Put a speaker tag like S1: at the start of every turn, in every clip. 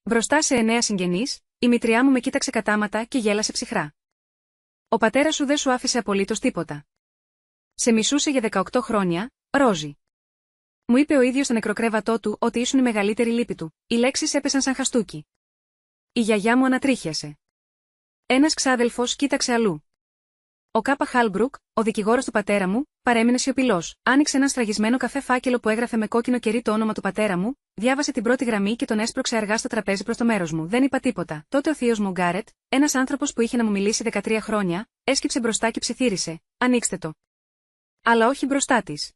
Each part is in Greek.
S1: Μπροστά σε 9 συγγενείς, η μητριά μου με κοίταξε κατάματα και γέλασε ψυχρά. Ο πατέρας σου δεν σου άφησε απολύτως τίποτα. Σε μισούσε για 18 χρόνια, Ρόζι. Μου είπε ο ίδιος στο νεκροκρέβατό του ότι ήσουν η μεγαλύτερη λύπη του. Οι λέξεις έπεσαν σαν χαστούκι. Η γιαγιά μου ανατρίχιασε. Ένας ξάδελφος κοίταξε αλλού. Ο Κάπα Χάλμπρουκ, ο δικηγόρος του πατέρα μου, παρέμεινε σιωπηλός. Άνοιξε έναν σφραγισμένο καφέ φάκελο που έγραφε με κόκκινο κερί το όνομα του πατέρα μου, διάβασε την πρώτη γραμμή και τον έσπρωξε αργά στο τραπέζι προς το μέρος μου. Δεν είπα τίποτα. Τότε ο θείος μου Γκάρετ, ένας άνθρωπος που είχε να μου μιλήσει 13 χρόνια, έσκυψε μπροστά και ψιθύρισε: Ανοίξτε το. Αλλά όχι μπροστά της.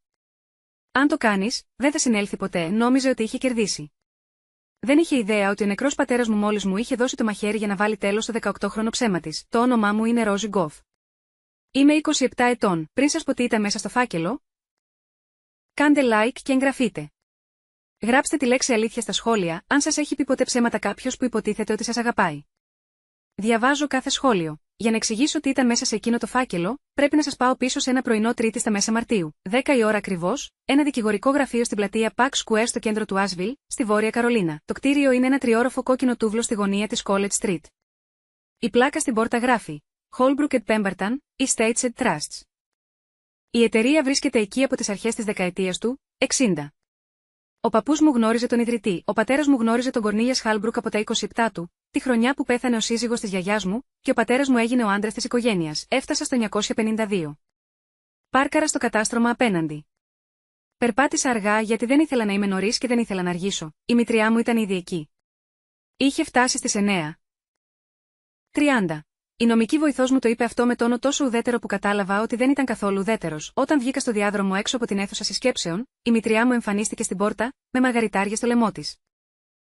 S1: Αν το κάνεις, δεν θα συνέλθει ποτέ, νόμιζε ότι είχε κερδίσει. Δεν είχε ιδέα ότι ο νεκρός πατέρας μου μόλις μου είχε δώσει το μαχαίρι για να βάλει τέλος στο 18χρονο ψέμα της. Το όνομά μου είναι Ρόζι Γκοφ. Είμαι 27 ετών. Πριν σας πω τι ήταν μέσα στο φάκελο, κάντε like και εγγραφείτε. Γράψτε τη λέξη αλήθεια στα σχόλια, αν σας έχει πει ποτέ ψέματα κάποιος που υποτίθεται ότι σας αγαπάει. Διαβάζω κάθε σχόλιο. Για να εξηγήσω τι ήταν μέσα σε εκείνο το φάκελο, πρέπει να σας πάω πίσω σε ένα πρωινό Τρίτη στα μέσα Μαρτίου, 10 η ώρα ακριβώς, ένα δικηγορικό γραφείο στην πλατεία Pack Square στο κέντρο του Asheville, στη Βόρεια Καρολίνα. Το κτίριο είναι ένα τριόροφο κόκκινο τούβλο στη γωνία της College Street. Η πλάκα στην πόρτα γράφει: Holbrook & Pemberton, Estates and Trusts. Η εταιρεία βρίσκεται εκεί από τις αρχές της δεκαετίας του 60. Ο παππούς μου γνώριζε τον ιδρυτή, ο πατέρας μου γνώριζε τον Κορνίλιας Χάλμπρουκ από τα 27 του, τη χρονιά που πέθανε ο σύζυγος της γιαγιάς μου, και ο πατέρας μου έγινε ο άντρας της οικογένειας. Έφτασα στο 952. Πάρκαρα στο κατάστρωμα απέναντι. Περπάτησα αργά γιατί δεν ήθελα να είμαι νωρίς και δεν ήθελα να αργήσω. Η μητριά μου ήταν ήδη εκεί. Είχε φτάσει στις 9:30. Η νομική βοηθός μου το είπε αυτό με τόνο τόσο ουδέτερο που κατάλαβα ότι δεν ήταν καθόλου ουδέτερος. Όταν βγήκα στο διάδρομο έξω από την αίθουσα συσκέψεων, η μητριά μου εμφανίστηκε στην πόρτα, με μαργαριτάρια στο λαιμό της.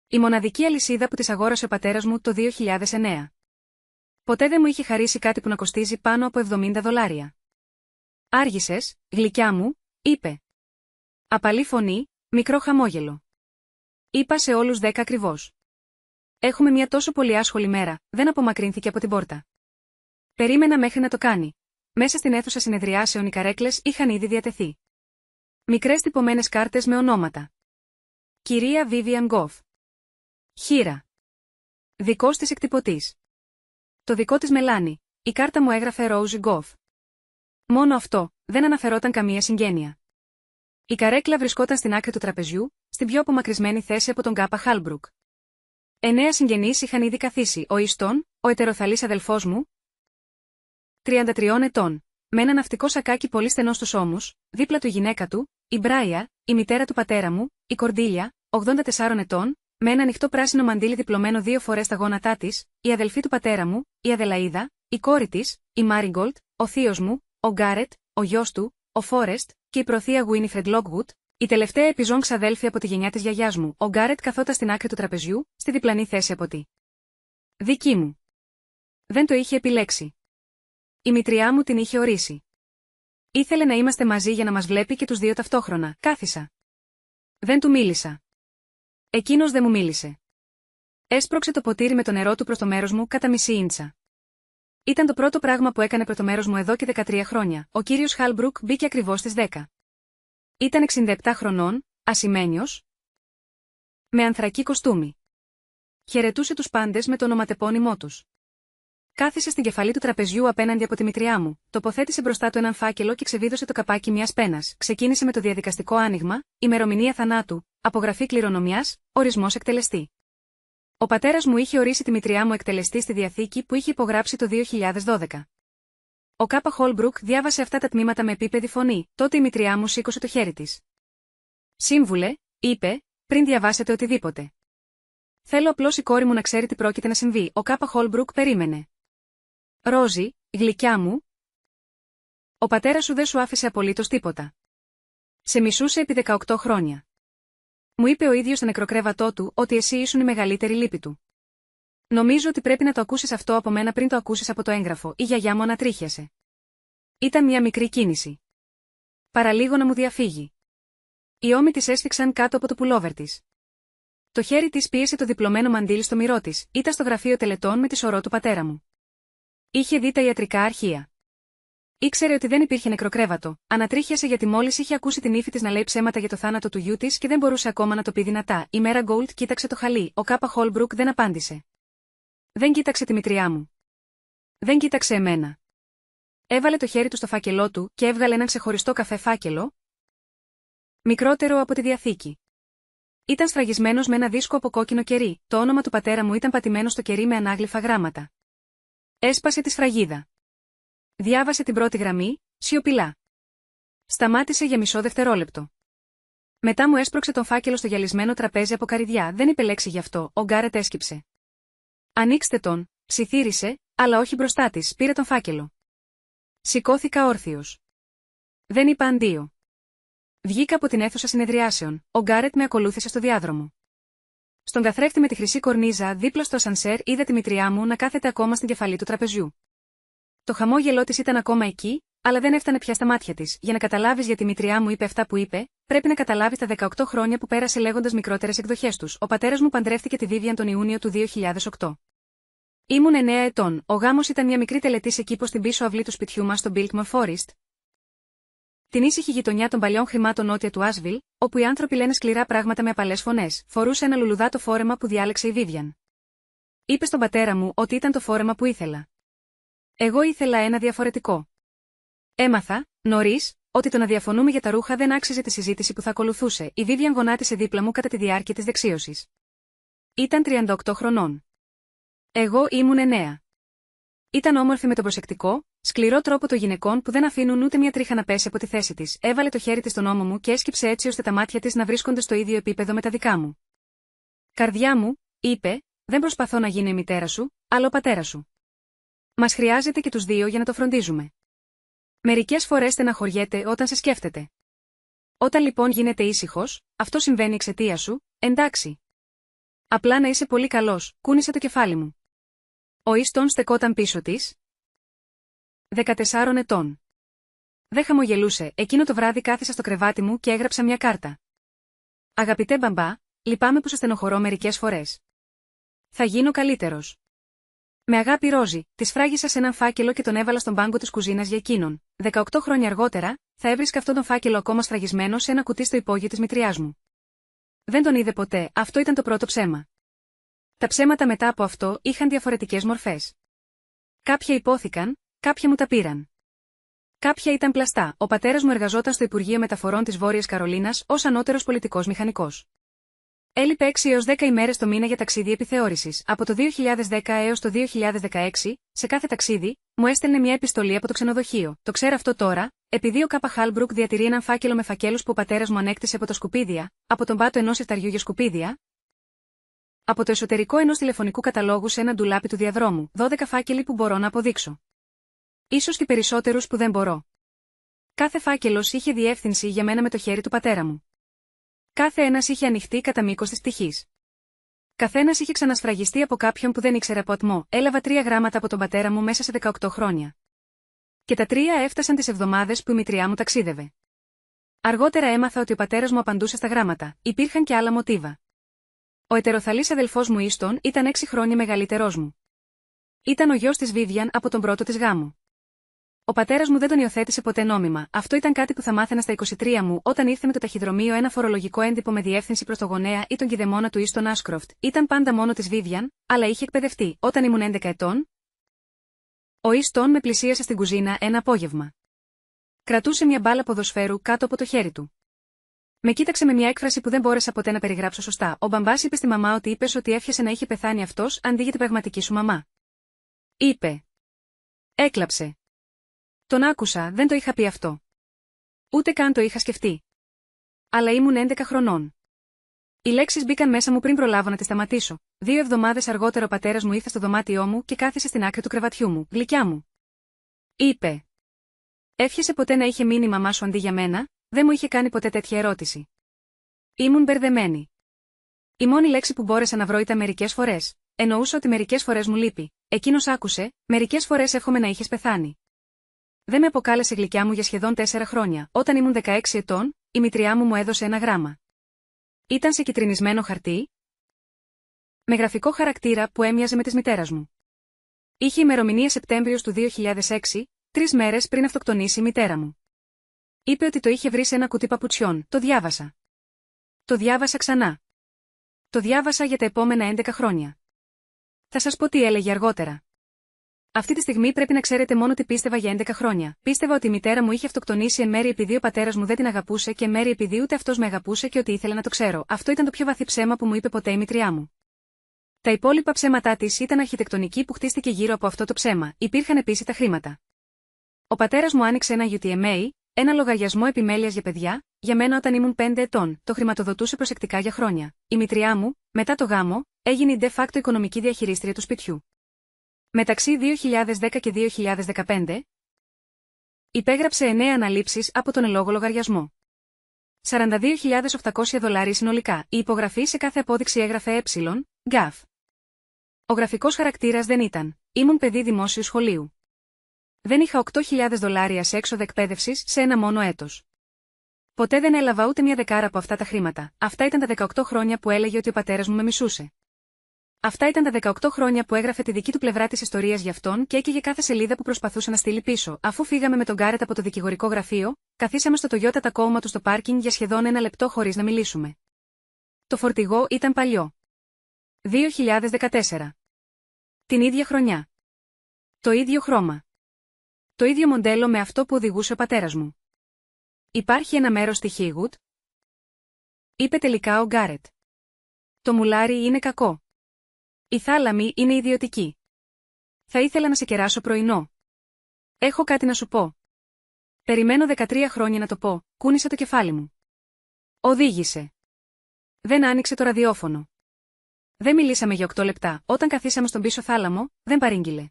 S1: Η μοναδική αλυσίδα που της αγόρασε ο πατέρας μου το 2009. Ποτέ δεν μου είχε χαρίσει κάτι που να κοστίζει πάνω από $70. Άργησες, γλυκιά μου, είπε. Απαλή φωνή, μικρό χαμόγελο. Είπα σε όλους 10 ακριβώς. Έχουμε μια τόσο πολύ άσχολη μέρα, δεν απομακρύνθηκε από την πόρτα. Περίμενα μέχρι να το κάνει. Μέσα στην αίθουσα συνεδριάσεων οι καρέκλες είχαν ήδη διατεθεί. Μικρές τυπωμένες κάρτες με ονόματα. Κυρία Vivian Goff. Χήρα. Δικός της εκτυπωτής. Το δικό της μελάνι. Η κάρτα μου έγραφε Rosie Goff. Μόνο αυτό, δεν αναφερόταν καμία συγγένεια. Η καρέκλα βρισκόταν στην άκρη του τραπεζιού, στην πιο απομακρυσμένη θέση από τον Κάπα Χάλμπρουκ. 9 συγγενείς είχαν ήδη καθίσει: ο Ιστόν, ο ετεροθαλής αδελφός μου, 33 ετών, με ένα ναυτικό σακάκι πολύ στενό στους ώμους, δίπλα του η γυναίκα του, η Μπράια, η μητέρα του πατέρα μου, η Κορντίλια, 84 ετών, με ένα ανοιχτό πράσινο μαντίλι διπλωμένο 2 φορές στα γόνατά της, η αδελφή του πατέρα μου, η Αδελαΐδα, η κόρη της, η Μάριγκολτ, ο θείος μου, ο Γκάρετ, ο γιος του, ο Φόρεστ, και η προθεία Γουίνιφρεντ Λόγκουτ, η τελευταία επιζών ξαδέλφη από τη γενιά της γιαγιάς μου. Ο Γκάρετ καθόταν στην άκρη του τραπεζιού, στη διπλανή θέση από τη δική μου. Δεν το είχε επιλέξει. Η μητριά μου την είχε ορίσει. Ήθελε να είμαστε μαζί για να μας βλέπει και τους δύο ταυτόχρονα. Κάθισα. Δεν του μίλησα. Εκείνος δεν μου μίλησε. Έσπρωξε το ποτήρι με το νερό του προς το μέρος μου κατά μισή ίντσα. Ήταν το πρώτο πράγμα που έκανε προς το μέρος μου εδώ και 13 χρόνια. Ο κύριος Χάλμπρουκ μπήκε ακριβώς στις 10. Ήταν 67 χρονών, ασημένιος, με ανθρακή κοστούμι. Χαιρετούσε τους πάντες με το ονοματεπώνυμό τους. Κάθισε στην κεφαλή του τραπεζιού απέναντι από τη μητριά μου, τοποθέτησε μπροστά του έναν φάκελο και ξεβίδωσε το καπάκι μιας πένας. Ξεκίνησε με το διαδικαστικό άνοιγμα, ημερομηνία θανάτου, απογραφή κληρονομιάς, ορισμός εκτελεστή. Ο πατέρας μου είχε ορίσει τη μητριά μου εκτελεστή στη διαθήκη που είχε υπογράψει το 2012. Ο Κάπα Χόλμπρουκ διάβασε αυτά τα τμήματα με επίπεδη φωνή, τότε η μητριά μου σήκωσε το χέρι της. Σύμβουλε, είπε, πριν διαβάσετε οτιδήποτε. Θέλω απλώς η κόρη μου να ξέρει τι πρόκειται να συμβεί. Ο Κάπα Χόλμπρουκ περίμενε. Ρόζι, γλυκιά μου. Ο πατέρας σου δεν σου άφησε απολύτως τίποτα. Σε μισούσε επί 18 χρόνια. Μου είπε ο ίδιος στο νεκροκρέβατό του ότι εσύ ήσουν η μεγαλύτερη λύπη του. Νομίζω ότι πρέπει να το ακούσεις αυτό από μένα πριν το ακούσεις από το έγγραφο. Η γιαγιά μου ανατρίχιασε. Ήταν μια μικρή κίνηση. Παραλίγο να μου διαφύγει. Οι ώμοι της έσφιξαν κάτω από το πουλόβερ της. Το χέρι της πίεσε το διπλωμένο μαντίλι στο μυρό της. Ήταν στο γραφείο τελετών με τη σωρό του πατέρα μου. Είχε δει τα ιατρικά αρχεία. Ήξερε ότι δεν υπήρχε νεκροκρέβατο, ανατρίχιασε γιατί μόλις είχε ακούσει την ύφη της να λέει ψέματα για το θάνατο του γιού της και δεν μπορούσε ακόμα να το πει δυνατά. Η Μέρα Γκόλτ κοίταξε το χαλί, ο Κάπα Χόλμπρουκ δεν απάντησε. Δεν κοίταξε τη μητριά μου. Δεν κοίταξε εμένα. Έβαλε το χέρι του στο φάκελό του και έβγαλε έναν ξεχωριστό καφέ φάκελο, μικρότερο από τη διαθήκη. Ήταν σφραγισμένος με ένα δίσκο από κόκκινο κερί, το όνομα του πατέρα μου ήταν πατημένο στο κερί με ανάγλυφα γράμματα. Έσπασε τη σφραγίδα. Διάβασε την πρώτη γραμμή, σιωπηλά. Σταμάτησε για μισό δευτερόλεπτο. Μετά μου έσπρωξε τον φάκελο στο γυαλισμένο τραπέζι από καρυδιά, δεν είπε λέξη γι' αυτό, ο Γκάρετ έσκυψε. Ανοίξτε τον, ψιθύρισε, αλλά όχι μπροστά της, πήρε τον φάκελο. Σηκώθηκα όρθιος. Δεν είπα αντίο. Βγήκα από την αίθουσα συνεδριάσεων, ο Γκάρετ με ακολούθησε στο διάδρομο. Στον καθρέφτη με τη χρυσή κορνίζα δίπλα στο ασανσέρ είδα τη μητριά μου να κάθεται ακόμα στην κεφαλή του τραπεζιού. Το χαμόγελό της ήταν ακόμα εκεί, αλλά δεν έφτανε πια στα μάτια της. Για να καταλάβεις γιατί η μητριά μου είπε αυτά που είπε, πρέπει να καταλάβεις τα 18 χρόνια που πέρασε λέγοντας μικρότερες εκδοχές τους. Ο πατέρας μου παντρεύτηκε τη Βίβιαν τον Ιούνιο του 2008. Ήμουν 9 ετών, ο γάμος ήταν μια μικρή τελετή σε κήπο στην πίσω αυλή του σπιτιού μας στο Biltmore Forest, την ήσυχη γειτονιά των παλιών χρημάτων νότια του Άσβιλ, όπου οι άνθρωποι λένε σκληρά πράγματα με απαλές φωνές. Φορούσε ένα λουλουδάτο φόρεμα που διάλεξε η Βίβιαν. Είπε στον πατέρα μου ότι ήταν το φόρεμα που ήθελα. Εγώ ήθελα ένα διαφορετικό. Έμαθα, νωρίς, ότι το να διαφωνούμε για τα ρούχα δεν άξιζε τη συζήτηση που θα ακολουθούσε. Η Βίβιαν γονάτισε δίπλα μου κατά τη διάρκεια της δεξίωσης. Ήταν 38 χρονών. Εγώ ήμουν 9. Ήταν όμορφη με τον προσεκτικό, σκληρό τρόπο των γυναικών που δεν αφήνουν ούτε μια τρίχα να πέσει από τη θέση της. Έβαλε το χέρι της στον ώμο μου και έσκυψε έτσι ώστε τα μάτια της να βρίσκονται στο ίδιο επίπεδο με τα δικά μου. Καρδιά μου, είπε, δεν προσπαθώ να γίνω η μητέρα σου, αλλά ο πατέρας σου. Μας χρειάζεται και τους δύο για να το φροντίζουμε. Μερικές φορές στεναχωριέται όταν σε σκέφτεται. Όταν λοιπόν γίνεται ήσυχος, αυτό συμβαίνει εξαιτία σου, εντάξει. Απλά να είσαι πολύ καλός, κούνησε το κεφάλι μου. Ο Ίστον στεκόταν πίσω της. 14 ετών. Δεν χαμογελούσε, εκείνο το βράδυ κάθισα στο κρεβάτι μου και έγραψα μια κάρτα. Αγαπητέ μπαμπά, λυπάμαι που σε στενοχωρώ μερικές φορές. Θα γίνω καλύτερος. Με αγάπη Ρόζι, τη φράγισα σε έναν φάκελο και τον έβαλα στον πάγκο της κουζίνας για εκείνον. 18 χρόνια αργότερα, θα έβρισκα αυτόν τον φάκελο ακόμα σφραγισμένο σε ένα κουτί στο υπόγειο της μητριάς μου. Δεν τον είδε ποτέ, αυτό ήταν το πρώτο ψέμα. Τα ψέματα μετά από αυτό είχαν διαφορετικές μορφές. Κάποια υπόθηκαν, κάποια μου τα πήραν. Κάποια ήταν πλαστά. Ο πατέρας μου εργαζόταν στο Υπουργείο Μεταφορών της Βόρειας Καρολίνας ως ανώτερος πολιτικός μηχανικός. Έλειπε 6 έως 10 ημέρες το μήνα για ταξίδι επιθεώρησης. Από το 2010 έως το 2016, σε κάθε ταξίδι, μου έστελνε μια επιστολή από το ξενοδοχείο. Το ξέρω αυτό τώρα, επειδή ο Κάπα Χάλμπρουκ διατηρεί έναν φάκελο με φακέλους που ο πατέρας μου ανέκτησε από τα σκουπίδια, από τον πάτο ενός εφταριού για σκουπίδια, από το εσωτερικό ενός τηλεφωνικού καταλόγου σε ένα ντουλάπι του διαδρόμου, 12 φάκελοι που μπορώ να αποδείξω. Ίσως και περισσότερους που δεν μπορώ. Κάθε φάκελος είχε διεύθυνση για μένα με το χέρι του πατέρα μου. Κάθε ένας είχε ανοιχτεί κατά μήκος της πτυχής. Καθένας είχε ξανασφραγιστεί από κάποιον που δεν ήξερε από ατμό. Έλαβα 3 γράμματα από τον πατέρα μου μέσα σε 18 χρόνια. Και τα 3 έφτασαν τις εβδομάδες που η μητριά μου ταξίδευε. Αργότερα έμαθα ότι ο πατέρας μου απαντούσε στα γράμματα. Υπήρχαν και άλλα μοτίβα. Ο ετεροθαλής αδελφός μου Ίστον ήταν 6 χρόνια μεγαλύτερός μου. Ήταν ο γιος της Βίβιαν από τον πρώτο της γάμο. Ο πατέρας μου δεν τον υιοθέτησε ποτέ νόμιμα. Αυτό ήταν κάτι που θα μάθαινα στα 23 μου όταν ήρθε με το ταχυδρομείο ένα φορολογικό έντυπο με διεύθυνση προς το γονέα ή τον κηδεμόνα του Ίστον Άσκροφτ. Ήταν πάντα μόνο της Βίβιαν, αλλά είχε εκπαιδευτεί. Όταν ήμουν 11 ετών, ο Ίστον με πλησίασε στην κουζίνα ένα απόγευμα. Κρατούσε μια μπάλα ποδοσφαίρου κάτω από το χέρι του. Με κοίταξε με μια έκφραση που δεν μπόρεσα ποτέ να περιγράψω σωστά. Ο μπαμπάς είπε στη μαμά ότι είπες ότι έφιασε να είχε πεθάνει αυτός αντί για την πραγματική σου μαμά. Είπε. Έκλαψε. Τον άκουσα, δεν το είχα πει αυτό. Ούτε καν το είχα σκεφτεί. Αλλά ήμουν 11 χρονών. Οι λέξεις μπήκαν μέσα μου πριν προλάβω να τις σταματήσω. 2 εβδομάδες αργότερα ο πατέρας μου ήρθε στο δωμάτιό μου και κάθισε στην άκρη του κρεβατιού μου. Γλυκιά μου. Είπε. Έφιασε ποτέ να είχε μείνει η μαμά σου αντί για μένα, δεν μου είχε κάνει ποτέ τέτοια ερώτηση. Ήμουν μπερδεμένη. Η μόνη λέξη που μπόρεσα να βρω ήταν μερικές φορές. Εννοούσα ότι μερικές φορές μου λείπει. Εκείνος άκουσε, μερικές φορές εύχομαι να είχες πεθάνει. Δεν με αποκάλεσε γλυκιά μου για σχεδόν 4 χρόνια. Όταν ήμουν 16 ετών, η μητριά μου έδωσε ένα γράμμα. Ήταν σε κιτρινισμένο χαρτί, με γραφικό χαρακτήρα που έμοιαζε με της μητέρας μου. Είχε ημερομηνία Σεπτέμβριος του 2006, 3 μέρες πριν αυτοκτονήσει η μητέρα μου. Είπε ότι το είχε βρει σε ένα κουτί παπουτσιών. Το διάβασα. Το διάβασα ξανά. Το διάβασα για τα επόμενα 11 χρόνια. Θα σας πω τι έλεγε αργότερα. Αυτή τη στιγμή πρέπει να ξέρετε μόνο τι πίστευα για 11 χρόνια. Πίστευα ότι η μητέρα μου είχε αυτοκτονήσει εν μέρει επειδή ο πατέρας μου δεν την αγαπούσε και εν μέρει επειδή ούτε αυτός με αγαπούσε και ότι ήθελε να το ξέρω. Αυτό ήταν το πιο βαθύ ψέμα που μου είπε ποτέ η μητριά μου. Τα υπόλοιπα ψέματά της ήταν αρχιτεκτονική που χτίστηκε γύρω από αυτό το ψέμα. Υπήρχαν επίσης τα χρήματα. Ο πατέρας μου άνοιξε ένα UTMA, ένα λογαριασμό επιμέλειας για παιδιά, για μένα όταν ήμουν 5 ετών, το χρηματοδοτούσε προσεκτικά για χρόνια. Η μητριά μου, μετά το γάμο, έγινε η de facto οικονομική διαχειρίστρια του σπιτιού. Μεταξύ 2010 και 2015, υπέγραψε 9 αναλήψεις από τον ελόγω λογαριασμό. $42.800 συνολικά. Η υπογραφή σε κάθε απόδειξη έγραφε ΓΑΦ. Ο γραφικός χαρακτήρας δεν ήταν. Ήμουν παιδί δημόσιου σχολείου. Δεν είχα $8.000 σε έξοδα εκπαίδευσης σε ένα μόνο έτος. Ποτέ δεν έλαβα ούτε μια δεκάρα από αυτά τα χρήματα. Αυτά ήταν τα 18 χρόνια που έλεγε ότι ο πατέρας μου με μισούσε. Αυτά ήταν τα 18 χρόνια που έγραφε τη δική του πλευρά της ιστορίας για αυτόν και έκαιγε κάθε σελίδα που προσπαθούσε να στείλει πίσω. Αφού φύγαμε με τον Γκάρετ από το δικηγορικό γραφείο, καθίσαμε στο Toyota Tacoma του στο πάρκινγκ για σχεδόν 1 λεπτό χωρίς να μιλήσουμε. Το φορτηγό ήταν παλιό. 2014. Την ίδια χρονιά. Το ίδιο χρώμα. Το ίδιο μοντέλο με αυτό που οδηγούσε ο πατέρας μου. Υπάρχει ένα μέρος στη Χίγουτ? Είπε τελικά ο Γκάρετ. Το μουλάρι είναι κακό. Η θάλαμη είναι ιδιωτική. Θα ήθελα να σε κεράσω πρωινό. Έχω κάτι να σου πω. Περιμένω 13 χρόνια να το πω, κούνησα το κεφάλι μου. Οδήγησε. Δεν άνοιξε το ραδιόφωνο. Δεν μιλήσαμε για 8 λεπτά, όταν καθίσαμε στον πίσω θάλαμο, δεν παρήγγειλε.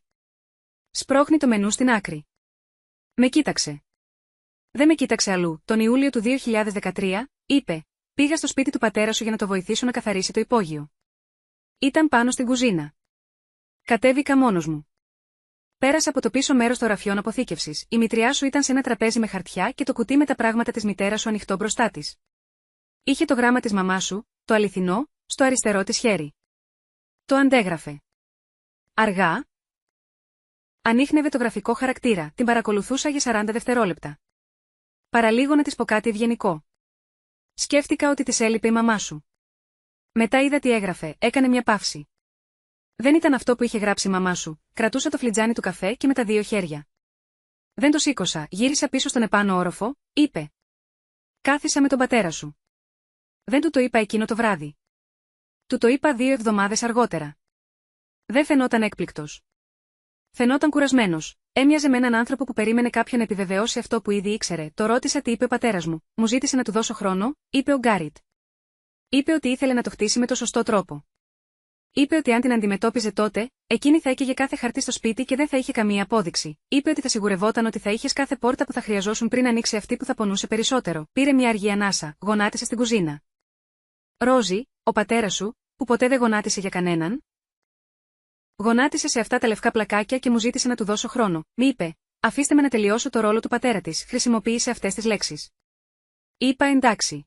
S1: Σπρώχνει το μενού στην άκρη. Με κοίταξε. Δεν με κοίταξε αλλού. Τον Ιούλιο του 2013, είπε, πήγα στο σπίτι του πατέρα σου για να το βοηθήσω να καθαρίσει το υπόγειο. Ήταν πάνω στην κουζίνα. Κατέβηκα μόνος μου. Πέρασα από το πίσω μέρος των ραφιών αποθήκευσης. Η μητριά σου ήταν σε ένα τραπέζι με χαρτιά και το κουτί με τα πράγματα της μητέρας σου ανοιχτό μπροστά της. Είχε το γράμμα της μαμάς σου, το αληθινό, στο αριστερό της χέρι. Το αντέγραφε. Αργά. Ανίχνευε το γραφικό χαρακτήρα, την παρακολουθούσα για 40 δευτερόλεπτα. Παραλίγο να της πω κάτι ευγενικό. Σκέφτηκα ότι της έλειπε η μαμά σου. Μετά είδα τι έγραφε, έκανε μια παύση. Δεν ήταν αυτό που είχε γράψει η μαμά σου, κρατούσα το φλιτζάνι του καφέ και με τα 2 χέρια. Δεν το σήκωσα, γύρισα πίσω στον επάνω όροφο, είπε. Κάθισα με τον πατέρα σου. Δεν του το είπα εκείνο το βράδυ. Του το είπα 2 εβδομάδες αργότερα. Δεν φαινόταν έκπληκτος. Φαινόταν κουρασμένος. Έμοιαζε με έναν άνθρωπο που περίμενε κάποιον να επιβεβαιώσει αυτό που ήδη ήξερε. Το ρώτησα τι είπε ο πατέρας μου. Μου ζήτησε να του δώσω χρόνο, είπε ο Γκάρετ. Είπε ότι ήθελε να το χτίσει με το σωστό τρόπο. Είπε ότι αν την αντιμετώπιζε τότε, εκείνη θα έκαιγε κάθε χαρτί στο σπίτι και δεν θα είχε καμία απόδειξη. Είπε ότι θα σιγουρευόταν ότι θα είχες κάθε πόρτα που θα χρειαζόσουν πριν ανοίξει αυτή που θα πονούσε περισσότερο. Πήρε μια αργή ανάσα, γονάτισε στην κουζίνα. Ρόζι, ο πατέρας σου, που ποτέ δεν γονάτισε για κανέναν. Γονάτισε σε αυτά τα λευκά πλακάκια και μου ζήτησε να του δώσω χρόνο. Μη είπε, αφήστε με να τελειώσω το ρόλο του πατέρα της, χρησιμοποίησε αυτές τις λέξεις. Είπα εντάξει.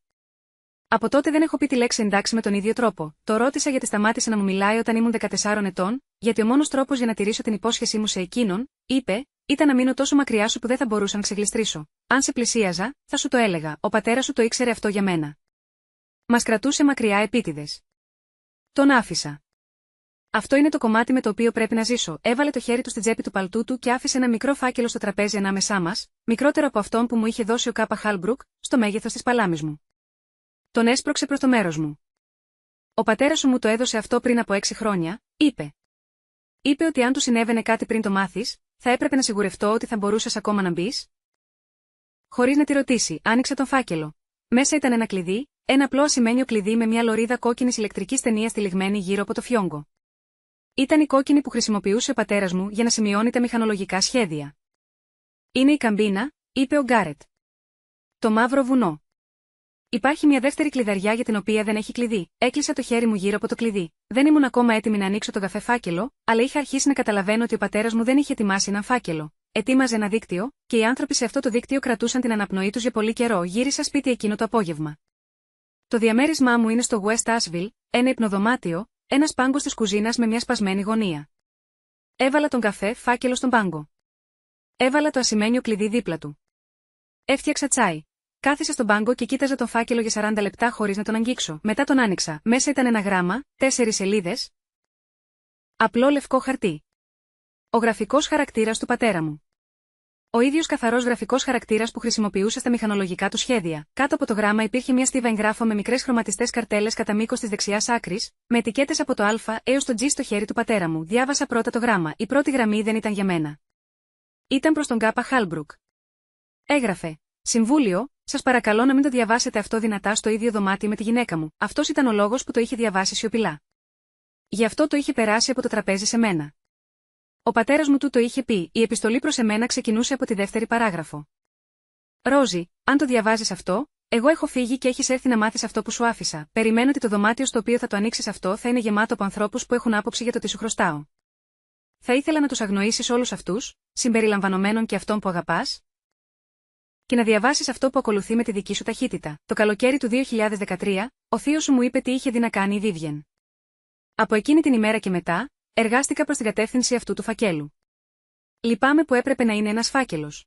S1: Από τότε δεν έχω πει τη λέξη εντάξει με τον ίδιο τρόπο. Το ρώτησα γιατί σταμάτησε να μου μιλάει όταν ήμουν 14 ετών, γιατί ο μόνος τρόπος για να τηρήσω την υπόσχεσή μου σε εκείνον, είπε, ήταν να μείνω τόσο μακριά σου που δεν θα μπορούσα να ξεγλιστρήσω. Αν σε πλησίαζα, θα σου το έλεγα, ο πατέρας σου το ήξερε αυτό για μένα. Μας κρατούσε μακριά επίτηδες. Τον άφησα. Αυτό είναι το κομμάτι με το οποίο πρέπει να ζήσω. Έβαλε το χέρι του στην τσέπη του παλτού του και άφησε ένα μικρό φάκελο στο τραπέζι ανάμεσά μας, μικρότερο από αυτόν που μου είχε δώσει ο Κάπα Χάλμπρουκ, στο μέγεθος της παλάμης μου. Τον έσπρωξε προς το μέρος μου. Ο πατέρας σου μου το έδωσε αυτό πριν από 6 χρόνια, είπε. Είπε ότι αν του συνέβαινε κάτι πριν το μάθεις, θα έπρεπε να σιγουρευτώ ότι θα μπορούσες ακόμα να μπεις. Χωρίς να τη ρωτήσει, άνοιξε τον φάκελο. Μέσα ήταν ένα κλειδί, ένα απλό ασημένιο κλειδί με μια λωρίδα κόκκινης ηλεκτρικής ταινίας τυλιγμένη γύρω από το φιόγκο. Ήταν η κόκκινη που χρησιμοποιούσε ο πατέρας μου για να σημειώνει τα μηχανολογικά σχέδια. Είναι η καμπίνα, είπε ο Γκάρετ. Το μαύρο βουνό. Υπάρχει μια δεύτερη κλειδαριά για την οποία δεν έχει κλειδί. Έκλεισα το χέρι μου γύρω από το κλειδί. Δεν ήμουν ακόμα έτοιμη να ανοίξω το καφέ φάκελο, αλλά είχα αρχίσει να καταλαβαίνω ότι ο πατέρας μου δεν είχε ετοιμάσει έναν φάκελο. Ετοίμαζε ένα δίκτυο, και οι άνθρωποι σε αυτό το δίκτυο κρατούσαν την αναπνοή τους για πολύ καιρό. Γύρισα σπίτι εκείνο το απόγευμα. Το διαμέρισμά μου είναι στο West Asheville, ένα υπνοδωμάτιο, ένας πάγκος της κουζίνας με μια σπασμένη γωνία. Έβαλα τον καφέ φάκελο στον πάγκο. Έβαλα το ασημένιο κλειδί δίπλα του. Έφτιαξα τσάι. Κάθισα στον πάγκο και κοίταζα τον φάκελο για 40 λεπτά χωρίς να τον αγγίξω. Μετά τον άνοιξα. Μέσα ήταν ένα γράμμα, 4 σελίδες. Απλό λευκό χαρτί. Ο γραφικός χαρακτήρας του πατέρα μου. Ο ίδιος καθαρός γραφικός χαρακτήρας που χρησιμοποιούσα στα μηχανολογικά του σχέδια. Κάτω από το γράμμα υπήρχε μια στίβα εγγράφο με μικρές χρωματιστές καρτέλες κατά μήκος της δεξιάς άκρης, με ετικέτες από το Α έως το G στο χέρι του πατέρα μου. Διάβασα πρώτα το γράμμα. Η πρώτη γραμμή δεν ήταν για μένα. Ήταν προς τον Κάπα Χάλμπρουκ. Έγραφε: Συμβούλιο, σας παρακαλώ να μην το διαβάσετε αυτό δυνατά στο ίδιο δωμάτιο με τη γυναίκα μου. Αυτός ήταν ο λόγος που το είχε διαβάσει σιωπηλά. Γι' αυτό το είχε περάσει από το τραπέζι σε μένα. Ο πατέρας μου του το είχε πει, η επιστολή προς εμένα ξεκινούσε από τη δεύτερη παράγραφο. Ρόζι, αν το διαβάζεις αυτό, εγώ έχω φύγει και έχεις έρθει να μάθεις αυτό που σου άφησα. Περιμένω ότι το δωμάτιο στο οποίο θα το ανοίξεις αυτό θα είναι γεμάτο από ανθρώπους που έχουν άποψη για το τι σου χρωστάω. Θα ήθελα να τους αγνοήσεις όλους αυτούς, συμπεριλαμβανομένων και αυτών που αγαπάς, και να διαβάσεις αυτό που ακολουθεί με τη δική σου ταχύτητα. Το καλοκαίρι του 2013, ο θείος σου μου είπε τι είχε δει να κάνει η Βίβιεν. Από εκείνη την ημέρα και μετά, εργάστηκα προς την κατεύθυνση αυτού του φακέλου. Λυπάμαι που έπρεπε να είναι ένας φάκελος.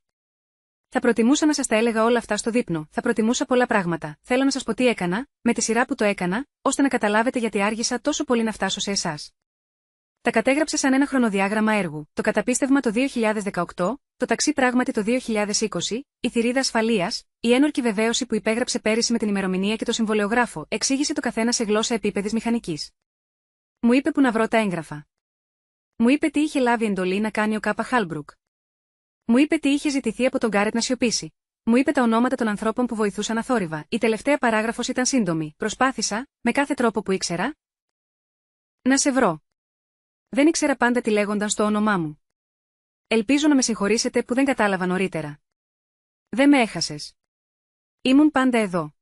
S1: Θα προτιμούσα να σας τα έλεγα όλα αυτά στο δείπνο, θα προτιμούσα πολλά πράγματα. Θέλω να σας πω τι έκανα, με τη σειρά που το έκανα, ώστε να καταλάβετε γιατί άργησα τόσο πολύ να φτάσω σε εσάς. Τα κατέγραψα σαν ένα χρονοδιάγραμμα έργου, το καταπίστευμα το 2018, το ταξί πράγματι το 2020, η θηρίδα ασφαλείας, η ένορκη βεβαίωση που υπέγραψε πέρυσι με την ημερομηνία και το συμβολεογράφο, εξήγησε το καθένα σε γλώσσα επίπεδης μηχανικής. Μου είπε που να βρω τα έγγραφα. Μου είπε τι είχε λάβει εντολή να κάνει ο Κάπα Χάλμπρουκ. Μου είπε τι είχε ζητηθεί από τον Γκάρετ να σιωπήσει. Μου είπε τα ονόματα των ανθρώπων που βοηθούσαν αθόρυβα. Η τελευταία παράγραφος ήταν σύντομη. Προσπάθησα, με κάθε τρόπο που ήξερα, να σε βρω. Δεν ήξερα πάντα τι λέγονταν στο όνομά μου. Ελπίζω να με συγχωρήσετε που δεν κατάλαβα νωρίτερα. Δεν με έχασες. Ήμουν πάντα εδώ.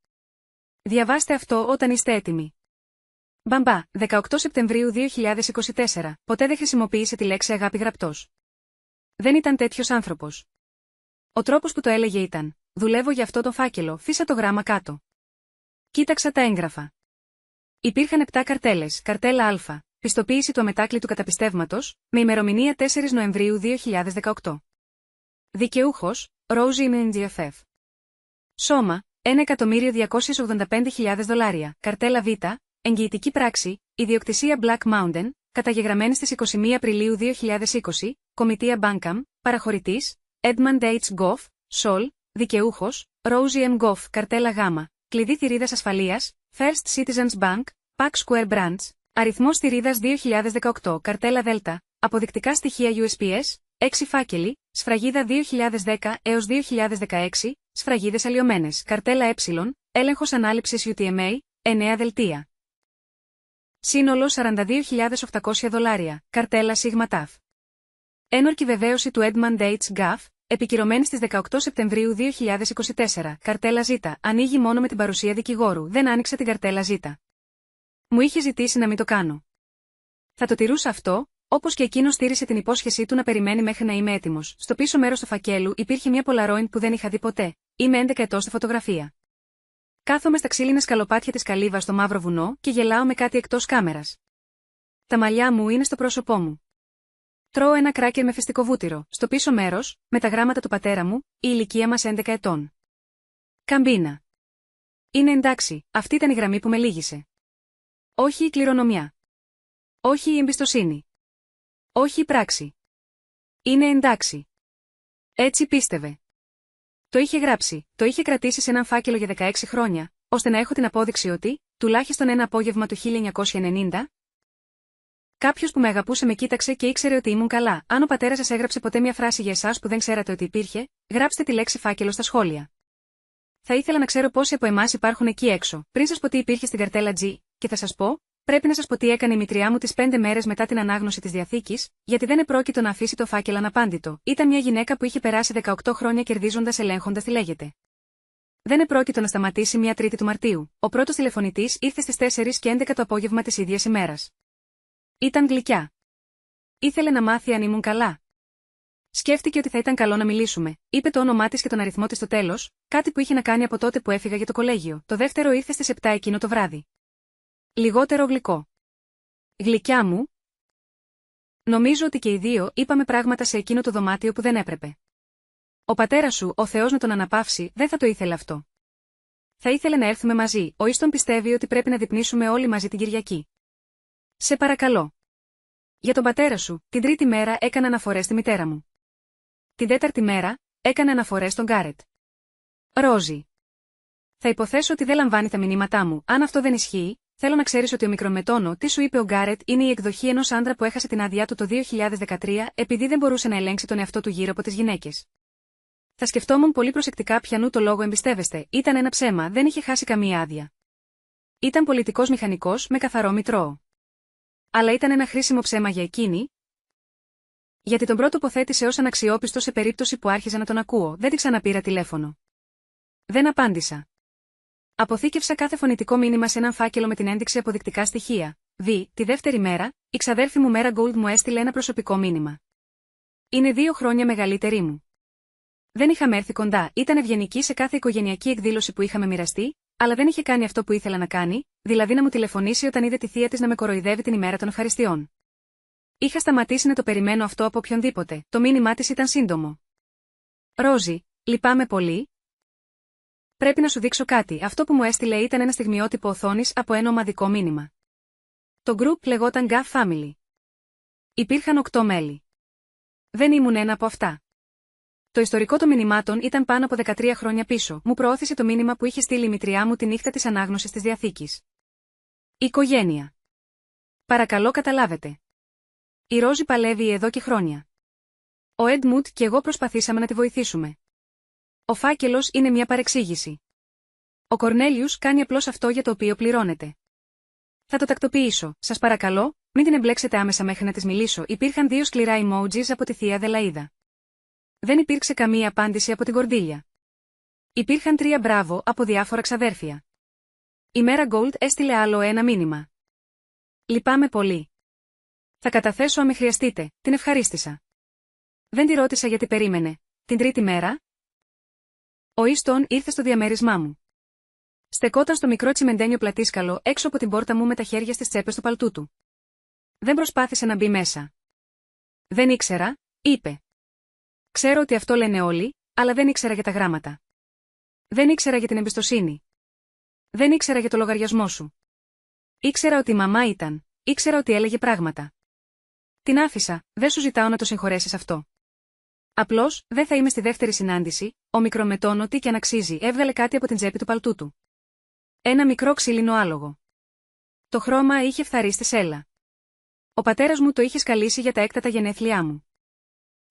S1: Διαβάστε αυτό όταν είστε έτοιμοι. Μπαμπά, 18 Σεπτεμβρίου 2024. Ποτέ δεν χρησιμοποίησε τη λέξη αγάπη γραπτός. Δεν ήταν τέτοιος άνθρωπος. Ο τρόπος που το έλεγε ήταν: δουλεύω για αυτό το φάκελο, φύσα το γράμμα κάτω. Κοίταξα τα έγγραφα. Υπήρχαν 7 καρτέλες, καρτέλα Α, πιστοποίηση του αμετάκλητου καταπιστεύματος, με ημερομηνία 4 Νοεμβρίου 2018. Δικαιούχος, Rosie MNGFF. Σώμα, $1.285.000. Καρτέλα Β, εγγυητική πράξη, ιδιοκτησία Black Mountain, καταγεγραμμένη στις 21 Απριλίου 2020, Κομιτεία Bankham, παραχωρητής, Edmund H. Goff, Sol, δικαιούχος, Rosie M. Goff. Καρτέλα Γ, κλειδί θηρίδας ασφαλείας, First Citizens Bank, Pack Square Branch, αριθμός θηρίδας 2018. Καρτέλα Δ, αποδεικτικά στοιχεία USPS, 6 φάκελοι, σφραγίδα 2010 έως 2016, σφραγίδες αλλοιωμένες. Καρτέλα Ε, έλεγχος ανάληψης UTMA, 9 δελτία. Σύνολο $42.800. Καρτέλα Σίγμα ΤΑΦ. Ένορκη βεβαίωση του Edmund H. Goff, επικυρωμένη στις 18 Σεπτεμβρίου 2024. Καρτέλα Ζ. Ανοίγει μόνο με την παρουσία δικηγόρου. Δεν άνοιξα την καρτέλα Ζ. Μου είχε ζητήσει να μην το κάνω. Θα το τηρούσα αυτό, όπως και εκείνος στήρισε την υπόσχεσή του να περιμένει μέχρι να είμαι έτοιμος. Στο πίσω μέρος του φακέλου υπήρχε μια Polaroid που δεν είχα δει ποτέ. Είμαι 11 ετών στη φωτογραφία. Κάθομαι στα ξύλινα σκαλοπάτια της καλύβας στο μαύρο βουνό και γελάω με κάτι εκτός κάμερας. Τα μαλλιά μου είναι στο πρόσωπό μου. Τρώω ένα κράκερ με φεστικό βούτυρο. Στο πίσω μέρος, με τα γράμματα του πατέρα μου, η ηλικία μας 11 ετών. Καμπίνα. Είναι εντάξει, αυτή ήταν η γραμμή που με λύγησε. Όχι η κληρονομιά. Όχι η εμπιστοσύνη. Όχι η πράξη. Είναι εντάξει. Έτσι πίστευε. Το είχε γράψει, το είχε κρατήσει σε έναν φάκελο για 16 χρόνια, ώστε να έχω την απόδειξη ότι, τουλάχιστον ένα απόγευμα του 1990, κάποιος που με αγαπούσε με κοίταξε και ήξερε ότι ήμουν καλά. Αν ο πατέρας σας έγραψε ποτέ μια φράση για εσάς που δεν ξέρατε ότι υπήρχε, γράψτε τη λέξη φάκελο στα σχόλια. Θα ήθελα να ξέρω πόσοι από εμάς υπάρχουν εκεί έξω. Πριν σας πω τι υπήρχε στην καρτέλα G, και θα σας πω, πρέπει να σας πω τι έκανε η μητριά μου τις 5 μέρες μετά την ανάγνωση της διαθήκης, γιατί δεν επρόκειτο να αφήσει το φάκελο αναπάντητο. Ήταν μια γυναίκα που είχε περάσει 18 χρόνια κερδίζοντας ελέγχοντας τι λέγεται. Δεν επρόκειτο να σταματήσει μια Τρίτη του Μαρτίου. Ο πρώτος τηλεφωνητής ήρθε στις 4 και 11 το απόγευμα της ίδιας ημέρας. Ήταν γλυκιά. Ήθελε να μάθει αν ήμουν καλά. Σκέφτηκε ότι θα ήταν καλό να μιλήσουμε, είπε το όνομά της και τον αριθμό της στο τέλος, κάτι που είχε να κάνει από τότε που έφυγα για το κολέγιο. Το δεύτερο ήρθε στις 7 εκείνο το βράδυ. Λιγότερο γλυκό. Γλυκιά μου. Νομίζω ότι και οι δύο είπαμε πράγματα σε εκείνο το δωμάτιο που δεν έπρεπε. Ο πατέρας σου, ο Θεός να τον αναπαύσει, δεν θα το ήθελε αυτό. Θα ήθελε να έρθουμε μαζί, ο Easton πιστεύει ότι πρέπει να δειπνήσουμε όλοι μαζί την Κυριακή. Σε παρακαλώ. Για τον πατέρα σου, την τρίτη μέρα έκανα αναφορές στη μητέρα μου. Την τέταρτη μέρα, έκανε αναφορές στον Γκάρετ. Ρόζι. Θα υποθέσω ότι δεν λαμβάνει τα μηνύματά μου, αν αυτό δεν ισχύει, θέλω να ξέρεις ότι ο μικρομετώνο τι σου είπε ο Γκάρετ είναι η εκδοχή ενός άντρα που έχασε την άδειά του το 2013 επειδή δεν μπορούσε να ελέγξει τον εαυτό του γύρω από τις γυναίκες. Θα σκεφτόμουν πολύ προσεκτικά ποιανού το λόγο εμπιστεύεστε, ήταν ένα ψέμα, δεν είχε χάσει καμία άδεια. Ήταν πολιτικός μηχανικός με καθαρό μητρό. Αλλά ήταν ένα χρήσιμο ψέμα για εκείνη. Γιατί τον πρώτο υποθέτησε ως αναξιόπιστο σε περίπτωση που άρχιζα να τον ακούω, δεν τη ξαναπήρα τηλέφωνο. Δεν απάντησα. Αποθήκευσα κάθε φωνητικό μήνυμα σε έναν φάκελο με την ένδειξη αποδεικτικά στοιχεία. Τη δεύτερη μέρα, η ξαδέρφη μου Μέρα Γκόλντ μου έστειλε ένα προσωπικό μήνυμα. Είναι 2 χρόνια μεγαλύτερη μου. Δεν είχαμε έρθει κοντά, ήταν ευγενική σε κάθε οικογενειακή εκδήλωση που είχαμε μοιραστεί, αλλά δεν είχε κάνει αυτό που ήθελα να κάνει, δηλαδή να μου τηλεφωνήσει όταν είδε τη θεία της να με κοροϊδεύει την ημέρα των ευχαριστειών. Είχα σταματήσει να το περιμένω αυτό από οποιονδήποτε, το μήνυμά της ήταν σύντομο. Ρόζι, λυπάμαι πολύ. Πρέπει να σου δείξω κάτι, αυτό που μου έστειλε ήταν ένα στιγμιότυπο οθόνης από ένα ομαδικό μήνυμα. Το group λεγόταν GAF Family. Υπήρχαν 8 μέλη. Δεν ήμουν ένα από αυτά. Το ιστορικό των μηνυμάτων ήταν πάνω από 13 χρόνια πίσω, μου προώθησε το μήνυμα που είχε στείλει η μητριά μου τη νύχτα της ανάγνωσης της Διαθήκης. Οικογένεια. Παρακαλώ καταλάβετε. Η Ρόζι παλεύει εδώ και χρόνια. Ο Έντμουντ και εγώ προσπαθήσαμε να τη βοηθήσουμε. Ο φάκελος είναι μια παρεξήγηση. Ο Κορνέλιους κάνει απλώς αυτό για το οποίο πληρώνεται. Θα το τακτοποιήσω, σας παρακαλώ, μην την εμπλέξετε άμεσα μέχρι να της μιλήσω. Υπήρχαν 2 σκληρά emojis από τη θεία Αδελαΐδα. Δεν υπήρξε καμία απάντηση από την Κορδίλια. Υπήρχαν 3 μπράβο από διάφορα ξαδέρφια. Η Μέρα Γκόλντ έστειλε άλλο ένα μήνυμα. Λυπάμαι πολύ. Θα καταθέσω αν με χρειαστείτε, την ευχαρίστησα. Δεν τη ρώτησα γιατί περίμενε. Την τρίτη μέρα. Ο Easton ήρθε στο διαμέρισμά μου. Στεκόταν στο μικρό τσιμεντένιο πλατίσκαλο έξω από την πόρτα μου με τα χέρια στις τσέπες του παλτού του. Δεν προσπάθησε να μπει μέσα. Δεν ήξερα, είπε. Ξέρω ότι αυτό λένε όλοι, αλλά δεν ήξερα για τα γράμματα. Δεν ήξερα για την εμπιστοσύνη. Δεν ήξερα για το λογαριασμό σου. Ήξερα ότι η μαμά ήταν, ήξερα ότι έλεγε πράγματα. Την άφησα, δεν σου ζητάω να το συγχωρέσεις αυτό. Απλώς, δεν θα είμαι στη δεύτερη συνάντηση, ο μικρομετώνο τι και αν αξίζει έβγαλε κάτι από την τσέπη του παλτού του. Ένα μικρό ξύλινο άλογο. Το χρώμα είχε φθαρεί στη σέλα. Ο πατέρας μου το είχε σκαλίσει για τα έκτατα γενέθλιά μου.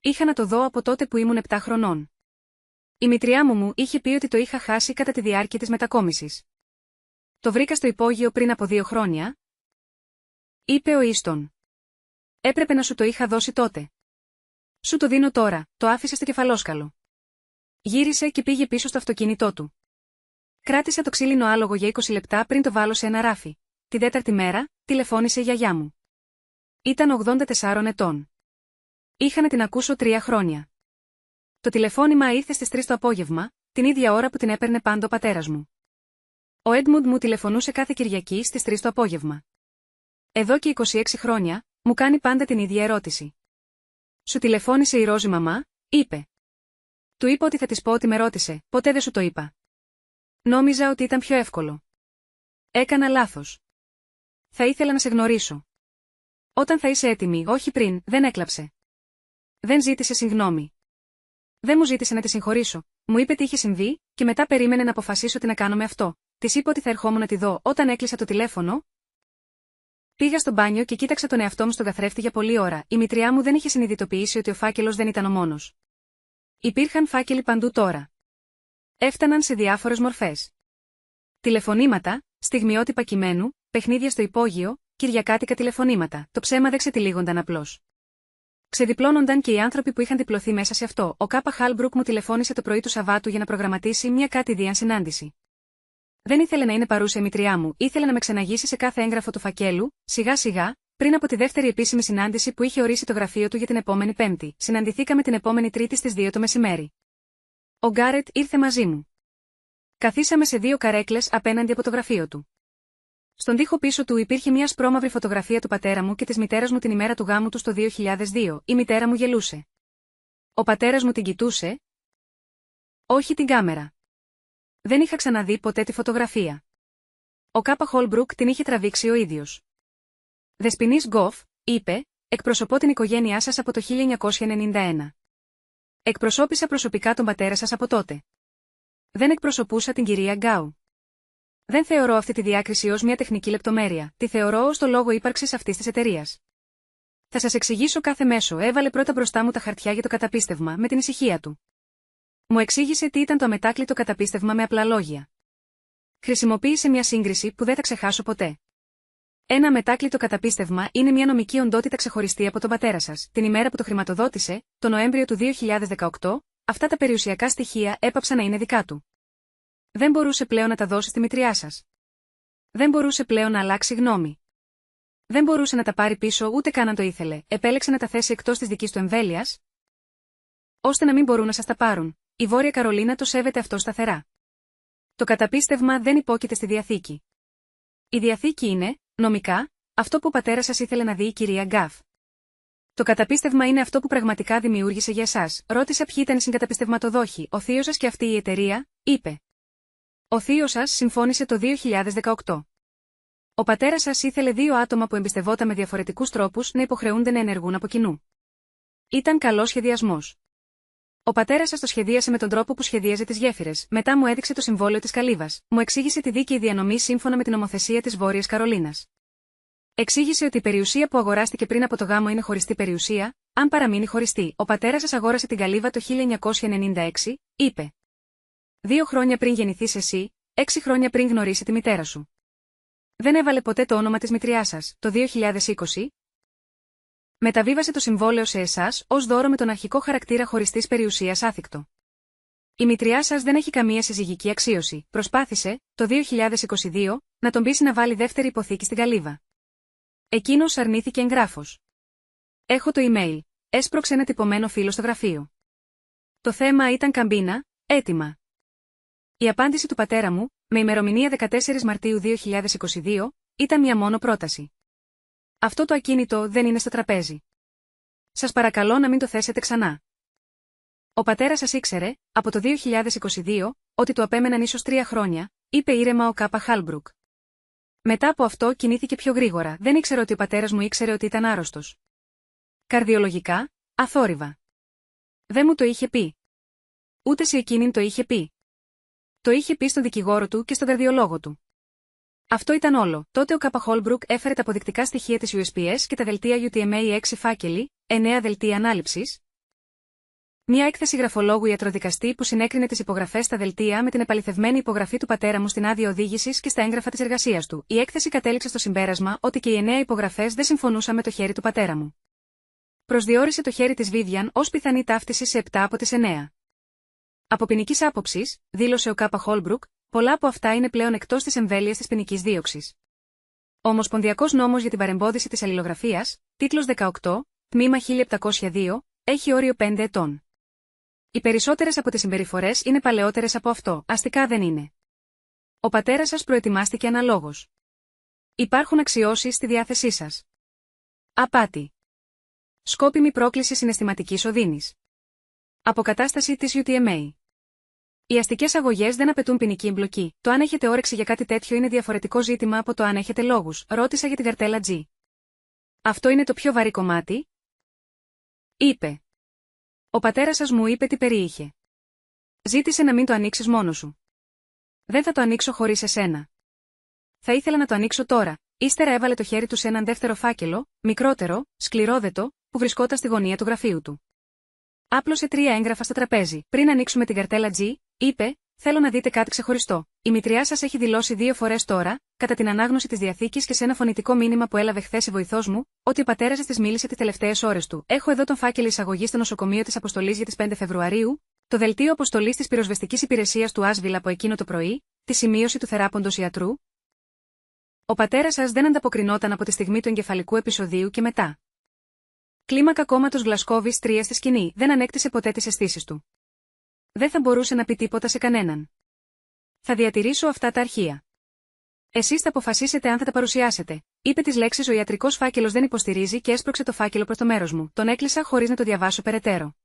S1: Είχα να το δω από τότε που ήμουν 7 χρονών. Η μητριά μου είχε πει ότι το είχα χάσει κατά τη διάρκεια της μετακόμισης. Το βρήκα στο υπόγειο πριν από 2 χρόνια, είπε ο Easton. Έπρεπε να σου το είχα δώσει τότε. Σου το δίνω τώρα, το άφησε στο κεφαλόσκαλο. Γύρισε και πήγε πίσω στο αυτοκίνητό του. Κράτησα το ξύλινο άλογο για 20 λεπτά πριν το βάλω σε ένα ράφι. Την τέταρτη μέρα, τηλεφώνησε η γιαγιά μου. Ήταν 84 ετών. Είχα να την ακούσω 3 χρόνια. Το τηλεφώνημα ήρθε στις 3 το απόγευμα, την ίδια ώρα που την έπαιρνε πάντα ο πατέρας μου. Ο Έντμουντ μου τηλεφωνούσε κάθε Κυριακή στις 3 το απόγευμα. Εδώ και 26 χρόνια, μου κάνει πάντα την ίδια ερώτηση. Σου τηλεφώνησε η Ρόζι μαμά, είπε. Του είπα ότι θα της πω ότι με ρώτησε, ποτέ δεν σου το είπα. Νόμιζα ότι ήταν πιο εύκολο. Έκανα λάθος. Θα ήθελα να σε γνωρίσω. Όταν θα είσαι έτοιμη, όχι πριν, δεν έκλαψε. Δεν ζήτησε συγγνώμη. Δεν μου ζήτησε να τη συγχωρήσω. Μου είπε τι είχε συμβεί, και μετά περίμενε να αποφασίσω τι να κάνω με αυτό. Της είπα ότι θα ερχόμουν να τη δω όταν έκλεισα το τηλέφωνο. Πήγα στο μπάνιο και κοίταξα τον εαυτό μου στον καθρέφτη για πολλή ώρα. Η μητριά μου δεν είχε συνειδητοποιήσει ότι ο φάκελος δεν ήταν ο μόνος. Υπήρχαν φάκελοι παντού τώρα. Έφταναν σε διάφορες μορφές. Τηλεφωνήματα, στιγμιότυπα κειμένου, παιχνίδια στο υπόγειο, κυριακάτικα τηλεφωνήματα. Το ψέμα δεν ξετυλίγονταν απλώς. Ξεδιπλώνονταν και οι άνθρωποι που είχαν διπλωθεί μέσα σε αυτό. Ο Κάπα Χάλμπρουκ μου τηλεφώνησε το πρωί του Σαββάτου για να προγραμματίσει μια κατηδίαν συνάντηση. Δεν ήθελε να είναι παρούσα η μητριά μου, ήθελε να με ξεναγήσει σε κάθε έγγραφο του φακέλου, σιγά-σιγά, πριν από τη δεύτερη επίσημη συνάντηση που είχε ορίσει το γραφείο του για την επόμενη Πέμπτη. Συναντηθήκαμε την επόμενη Τρίτη στις 2 το μεσημέρι. Ο Γκάρετ ήρθε μαζί μου. Καθίσαμε σε 2 καρέκλες απέναντι από το γραφείο του. Στον τοίχο πίσω του υπήρχε μια σπρώμαυρη φωτογραφία του πατέρα μου και της μητέρας μου την ημέρα του γάμου του το 2002. Η μητέρα μου γελούσε. Ο πατέρας μου την κοιτούσε. Όχι την κάμερα. Δεν είχα ξαναδεί ποτέ τη φωτογραφία. Ο Κάπα Χόλμπρουκ την είχε τραβήξει ο ίδιος. Δεσποινής Γκοφ, είπε, εκπροσωπώ την οικογένειά σας από το 1991. Εκπροσώπησα προσωπικά τον πατέρα σας από τότε. Δεν εκπροσωπούσα την κυρία Γκάου. Δεν θεωρώ αυτή τη διάκριση ως μια τεχνική λεπτομέρεια, τη θεωρώ ως το λόγο ύπαρξης αυτής της εταιρείας. Θα σας εξηγήσω κάθε μέσο. Έβαλε πρώτα μπροστά μου τα χαρτιά για το καταπίστευμα με την ησυχία του. Μου εξήγησε τι ήταν το αμετάκλητο καταπίστευμα με απλά λόγια. Χρησιμοποίησε μια σύγκριση που δεν θα ξεχάσω ποτέ. Ένα αμετάκλητο καταπίστευμα είναι μια νομική οντότητα ξεχωριστή από τον πατέρα σας. Την ημέρα που το χρηματοδότησε, το Νοέμβριο του 2018, αυτά τα περιουσιακά στοιχεία έπαψαν να είναι δικά του. Δεν μπορούσε πλέον να τα δώσει στη μητριά σας. Δεν μπορούσε πλέον να αλλάξει γνώμη. Δεν μπορούσε να τα πάρει πίσω ούτε καν αν το ήθελε. Επέλεξε να τα θέσει εκτός της δικής του εμβέλειας, ώστε να μην μπορούν να σας τα πάρουν. Η Βόρεια Καρολίνα το σέβεται αυτό σταθερά. Το καταπίστευμα δεν υπόκειται στη Διαθήκη. Η Διαθήκη είναι, νομικά, αυτό που ο πατέρας σας ήθελε να δει η κυρία Γκάφ. Το καταπίστευμα είναι αυτό που πραγματικά δημιούργησε για εσάς. Ρώτησα ποιοι ήταν οι συγκαταπιστευματοδόχοι. Ο θείος σας και αυτή η εταιρεία, είπε. Ο θείος σας συμφώνησε το 2018. Ο πατέρας σας ήθελε δύο άτομα που εμπιστευόταν με διαφορετικούς τρόπους να υποχρεούνται να ενεργούν από κοινού. Ήταν καλός σχεδιασμός. Ο πατέρας σας το σχεδίασε με τον τρόπο που σχεδίαζε τις γέφυρες. Μετά μου έδειξε το συμβόλαιο της καλύβας. Μου εξήγησε τη δίκαιη διανομή σύμφωνα με την νομοθεσία της Βόρειας Καρολίνας. Εξήγησε ότι η περιουσία που αγοράστηκε πριν από το γάμο είναι χωριστή περιουσία, αν παραμείνει χωριστή. Ο πατέρας σας αγόρασε την καλύβα το 1996, είπε. 2 χρόνια πριν γεννηθείς εσύ, 6 χρόνια πριν γνωρίσει τη μητέρα σου. Δεν έβαλε ποτέ το όνομα της μητριάς σας. Το 2020 μεταβίβασε το συμβόλαιο σε εσάς ως δώρο με τον αρχικό χαρακτήρα χωριστής περιουσίας άθικτο. Η μητριά σας δεν έχει καμία συζυγική αξίωση. Προσπάθησε, το 2022, να τον πείσει να βάλει δεύτερη υποθήκη στην καλύβα. Εκείνος αρνήθηκε εγγράφος. Έχω το email. Έσπρωξε ένα τυπωμένο φύλλο στο γραφείο. Το θέμα ήταν καμπίνα, έτοιμα. Η απάντηση του πατέρα μου, με ημερομηνία 14 Μαρτίου 2022, ήταν μια μόνο πρόταση. Αυτό το ακίνητο δεν είναι στο τραπέζι. Σας παρακαλώ να μην το θέσετε ξανά. Ο πατέρας σας ήξερε, από το 2022, ότι του απέμεναν ίσως 3 χρόνια, είπε ήρεμα ο Κάπα Χόλμπρουκ. Μετά από αυτό κινήθηκε πιο γρήγορα. Δεν ήξερε ότι ο πατέρας μου ήξερε ότι ήταν άρρωστος. Καρδιολογικά, αθόρυβα. Δεν μου το είχε πει. Ούτε σε εκείνην το είχε πει. Το είχε πει στον δικηγόρο του και στον καρδιολόγο του. Αυτό ήταν όλο. Τότε ο Κάπα Χόλμπρουκ έφερε τα αποδεικτικά στοιχεία της USPS και τα δελτία UTMA 6 φάκελοι, 9 δελτία ανάληψης. Μια έκθεση γραφολόγου ιατροδικαστή που συνέκρινε τις υπογραφές στα δελτία με την επαληθευμένη υπογραφή του πατέρα μου στην άδεια οδήγησης και στα έγγραφα της εργασίας του. Η έκθεση κατέληξε στο συμπέρασμα ότι και οι 9 υπογραφές δεν συμφωνούσαν με το χέρι του πατέρα μου. Προσδιορίσε το χέρι της Vivian ως πιθανή ταύτιση σε 7 από τις 9. Από ποινικής άποψης, δήλωσε ο Κάπα Χόλμπρουκ, πολλά από αυτά είναι πλέον εκτός της εμβέλειας της ποινικής δίωξης. Ο Ομοσπονδιακός νόμος για την παρεμπόδιση της αλληλογραφίας, τίτλος 18, τμήμα 1702, έχει όριο 5 ετών. Οι περισσότερες από τις συμπεριφορές είναι παλαιότερες από αυτό, αστικά δεν είναι. Ο πατέρας σας προετοιμάστηκε αναλόγως. Υπάρχουν αξιώσεις στη διάθεσή σας. Απάτη. Σκόπιμη πρόκληση συναισθηματικής οδύνης. Αποκατάσταση της UTMA. Οι αστικές αγωγές δεν απαιτούν ποινική εμπλοκή. Το αν έχετε όρεξη για κάτι τέτοιο είναι διαφορετικό ζήτημα από το αν έχετε λόγους. Ρώτησα για την καρτέλα G. Αυτό είναι το πιο βαρύ κομμάτι, είπε. Ο πατέρας σας μου είπε τι περιείχε. Ζήτησε να μην το ανοίξεις μόνος σου. Δεν θα το ανοίξω χωρίς εσένα. Θα ήθελα να το ανοίξω τώρα. Ύστερα έβαλε το χέρι του σε έναν δεύτερο φάκελο, μικρότερο, σκληρόδετο, που βρισκόταν στη γωνία του γραφείου του. Άπλωσε 3 έγγραφα στο τραπέζι. Πριν ανοίξουμε την καρτέλα G, είπε, θέλω να δείτε κάτι ξεχωριστό. Η μητριά σας έχει δηλώσει 2 φορές τώρα, κατά την ανάγνωση της διαθήκης και σε ένα φωνητικό μήνυμα που έλαβε χθες η βοηθός μου, ότι ο πατέρας σας της μίλησε τις τελευταίες ώρες του. Έχω εδώ τον φάκελο εισαγωγής στο νοσοκομείο της Αποστολής για τις 5 Φεβρουαρίου, το δελτίο αποστολής της πυροσβεστικής υπηρεσίας του Άσβιλ από εκείνο το πρωί, τη σημείωση του θεράποντος ιατρού. Ο πατέρας σας δεν ανταποκρινόταν από τη στιγμή του εγκεφαλικού επεισοδίου και μετά. Κλίμακα κόμματος Γλασκόβης 3 στη σκηνή, δεν ανέκτησε ποτέ τις αισθήσεις του. Δεν θα μπορούσε να πει τίποτα σε κανέναν. Θα διατηρήσω αυτά τα αρχεία. Εσείς θα αποφασίσετε αν θα τα παρουσιάσετε. Είπε τις λέξεις ο ιατρικός φάκελος δεν υποστηρίζει και έσπρωξε το φάκελο προς το μέρος μου. Τον έκλεισα χωρίς να το διαβάσω περαιτέρω.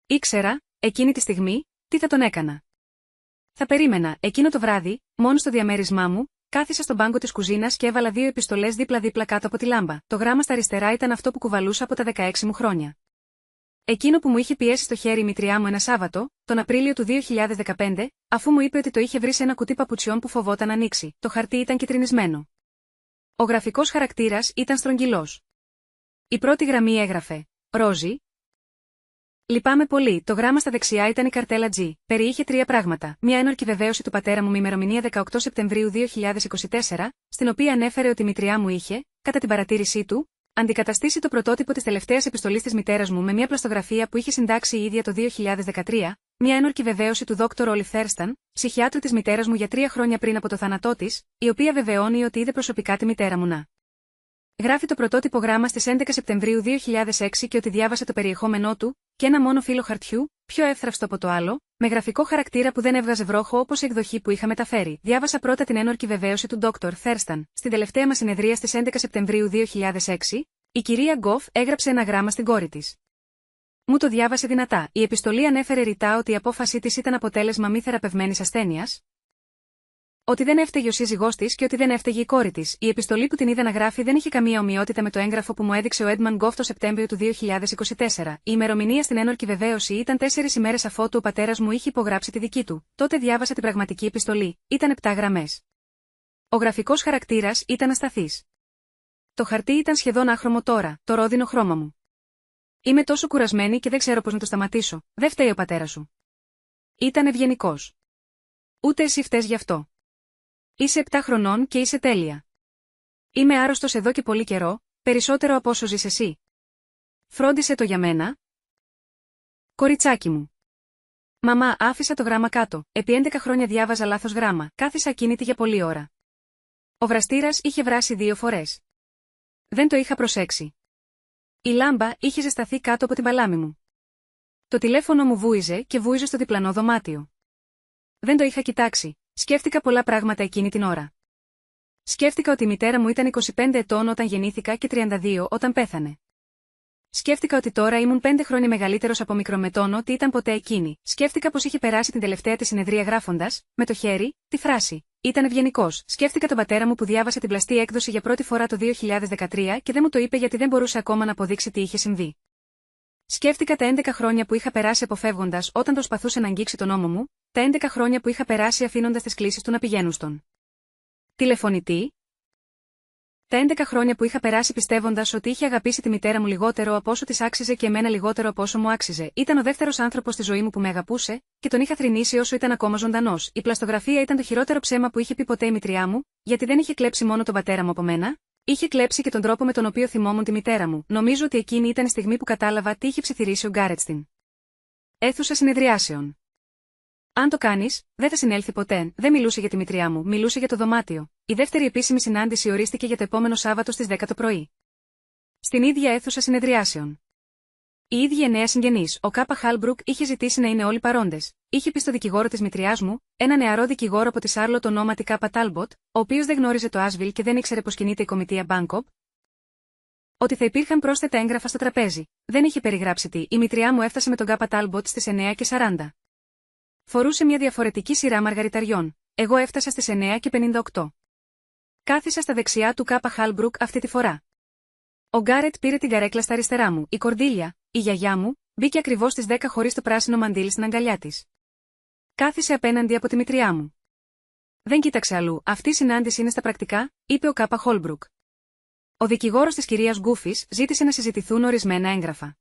S1: Ήξερα, εκείνη τη στιγμή, Τι θα τον έκανα? Θα περίμενα, εκείνο το βράδυ, μόνο στο διαμέρισμά μου, κάθισα στον πάγκο της κουζίνας και έβαλα 2 επιστολές δίπλα-δίπλα κάτω από τη λάμπα. Το γράμμα στα αριστερά ήταν αυτό που κουβαλούσα από τα 16 μου χρόνια. Εκείνο που μου είχε πιέσει στο χέρι η μητριά μου ένα Σάββατο, τον Απρίλιο του 2015, αφού μου είπε ότι το είχε βρει σε ένα κουτί παπουτσιών που φοβόταν να ανοίξει. Το χαρτί ήταν κιτρινισμένο. Ο γραφικός χαρακτήρας ήταν στρογγυλός. Η πρώτη γραμμή έγραφε «Ρόζι». Λυπάμαι πολύ, το γράμμα στα δεξιά ήταν η καρτέλα G. Περιείχε 3 πράγματα. Μια ένορκη βεβαίωση του πατέρα μου με ημερομηνία 18 Σεπτεμβρίου 2024, στην οποία ανέφερε ότι η μητριά μου είχε, κατά την παρατήρησή του, αντικαταστήσει το πρωτότυπο της τελευταίας επιστολής της μητέρας μου με μια πλαστογραφία που είχε συντάξει η ίδια το 2013, μια ένορκη βεβαίωση του Dr. Olive Thurston, ψυχιάτρου της μητέρας μου για 3 χρόνια πριν από το θάνατό της, η οποία βεβαιώνει ότι είδε προσωπικά τη μητέρα μου να γράφει το πρωτότυπο γράμμα στις 11 Σεπτεμβρίου 2006 και ότι διάβασε το περιεχόμενό του, και ένα μόνο φύλλο χαρτιού, πιο εύθραυστο από το άλλο, με γραφικό χαρακτήρα που δεν έβγαζε βρόχο όπως η εκδοχή που είχα μεταφέρει. Διάβασα πρώτα την ένορκη βεβαίωση του Dr. Thurston. Στην τελευταία μας συνεδρία στις 11 Σεπτεμβρίου 2006, η κυρία Γκοφ έγραψε ένα γράμμα στην κόρη της. Μου το διάβασε δυνατά. Η επιστολή ανέφερε ρητά ότι η απόφασή της ήταν αποτέλεσμα μη θεραπευμένης ασθένειας, ότι δεν έφταιγε ο σύζυγός της και ότι δεν έφταιγε η κόρη της. Η επιστολή που την είδα να γράφει δεν είχε καμία ομοιότητα με το έγγραφο που μου έδειξε ο Έντμαν Γκοφ το Σεπτέμβριο του 2024. Η ημερομηνία στην ένορκη βεβαίωση ήταν 4 ημέρες αφότου ο πατέρας μου είχε υπογράψει τη δική του. Τότε διάβασα την πραγματική επιστολή. Ήταν 7 γραμμές. Ο γραφικός χαρακτήρας ήταν ασταθής. Το χαρτί ήταν σχεδόν άχρωμο τώρα, το ρόδινο χρώμα μου. Είμαι τόσο κουρασμένη και δεν ξέρω πώς να το σταματήσω. Δεν φταίει ο πατέρας σου. Ήταν ευγενικός. Ούτε εσύ φταίς γι' αυτό. Είσαι 7 χρονών και είσαι τέλεια. Είμαι άρρωστος εδώ και πολύ καιρό, περισσότερο από όσο ζεις εσύ. Φρόντισε το για μένα. Κοριτσάκι μου. Μαμά, άφησα το γράμμα κάτω. Επί 11 χρόνια διάβαζα λάθος γράμμα. Κάθισα ακίνητη για πολλή ώρα. Ο βραστήρας είχε βράσει 2 φορές. Δεν το είχα προσέξει. Η λάμπα είχε ζεσταθεί κάτω από την παλάμη μου. Το τηλέφωνο μου βούιζε και βούιζε στο διπλανό δωμάτιο. Δεν το είχα κοιτάξει. Σκέφτηκα πολλά πράγματα εκείνη την ώρα. Σκέφτηκα ότι η μητέρα μου ήταν 25 ετών όταν γεννήθηκα και 32 όταν πέθανε. Σκέφτηκα ότι τώρα ήμουν 5 χρόνια μεγαλύτερος από μικρομετών ότι ήταν ποτέ εκείνη. Σκέφτηκα πως είχε περάσει την τελευταία της συνεδρία γράφοντας, με το χέρι, τη φράση. Ήταν ευγενικός. Σκέφτηκα τον πατέρα μου που διάβασε την πλαστή έκδοση για πρώτη φορά το 2013 και δεν μου το είπε γιατί δεν μπορούσε ακόμα να αποδείξει τι είχε συμβεί. Σκέφτηκα τα 11 χρόνια που είχα περάσει αποφεύγοντας όταν προσπαθούσε να αγγίξει τον ώμο μου, τα 11 χρόνια που είχα περάσει αφήνοντας τις κλήσεις του να πηγαίνουν στον τηλεφωνητή. Τα 11 χρόνια που είχα περάσει πιστεύοντας ότι είχε αγαπήσει τη μητέρα μου λιγότερο από όσο της άξιζε και εμένα λιγότερο από όσο μου άξιζε. Ήταν ο δεύτερος άνθρωπος στη ζωή μου που με αγαπούσε, και τον είχα θρηνήσει όσο ήταν ακόμα ζωντανός. Η πλαστογραφία ήταν το χειρότερο ψέμα που είχε πει ποτέ η μητριά μου, γιατί δεν είχε κλέψει μόνο τον πατέρα μου από μένα, είχε κλέψει και τον τρόπο με τον οποίο θυμόμουν τη μητέρα μου. Νομίζω ότι εκείνη ήταν η στιγμή που κατάλαβα τι είχε ψιθυρίσει ο Γκάρετ στην αίθουσα συνεδριάσεων. Αν το κάνεις, δεν θα συνέλθει ποτέ. Δεν μιλούσε για τη μητριά μου, μιλούσε για το δωμάτιο. Η δεύτερη επίσημη συνάντηση ορίστηκε για το επόμενο Σάββατο στις 10 το πρωί. Στην ίδια αίθουσα συνεδριάσεων. Οι ίδιοι 9 συγγενείς, ο Κάπα Χάλμπρουκ είχε ζητήσει να είναι όλοι παρόντες. Είχε πει στο δικηγόρο της μητριάς μου, ένα νεαρό δικηγόρο από τη Σάρλοτ ονόματι Κάπα Τάλμποτ, ο οποίος δεν γνώριζε το Άσβιλ και δεν ήξερε πως κινείται η κομιτεία Μπάνκοπ, ότι θα υπήρχαν πρόσθετα έγγραφα στο τραπέζι. Δεν είχε περιγράψει τι. Η μητριά μου έφτασε με τον Κάπα Τάλμποτ στις 9:40. Φορούσε μια διαφορετική σειρά μαργαριταριών. Εγώ έφτασα στις 9:58. Κάθισα στα δεξιά του Κάπα Χάλμπρουκ αυτή τη φορά. Ο Γκάρετ πήρε την καρέκλα στα αριστερά μου. Η Κορντίλια, η γιαγιά μου, μπήκε ακριβώς στις 10 χωρίς το πράσινο μαντίλι στην αγκαλιά της. Κάθισε απέναντι από τη μητριά μου. Δεν κοίταξε αλλού. Αυτή η συνάντηση είναι στα πρακτικά, είπε ο Κάπα Χόλμπρουκ. Ο δικηγόρος της κυρίας Γκούφης ζήτησε να συζητηθούν ορισμένα έγγραφα.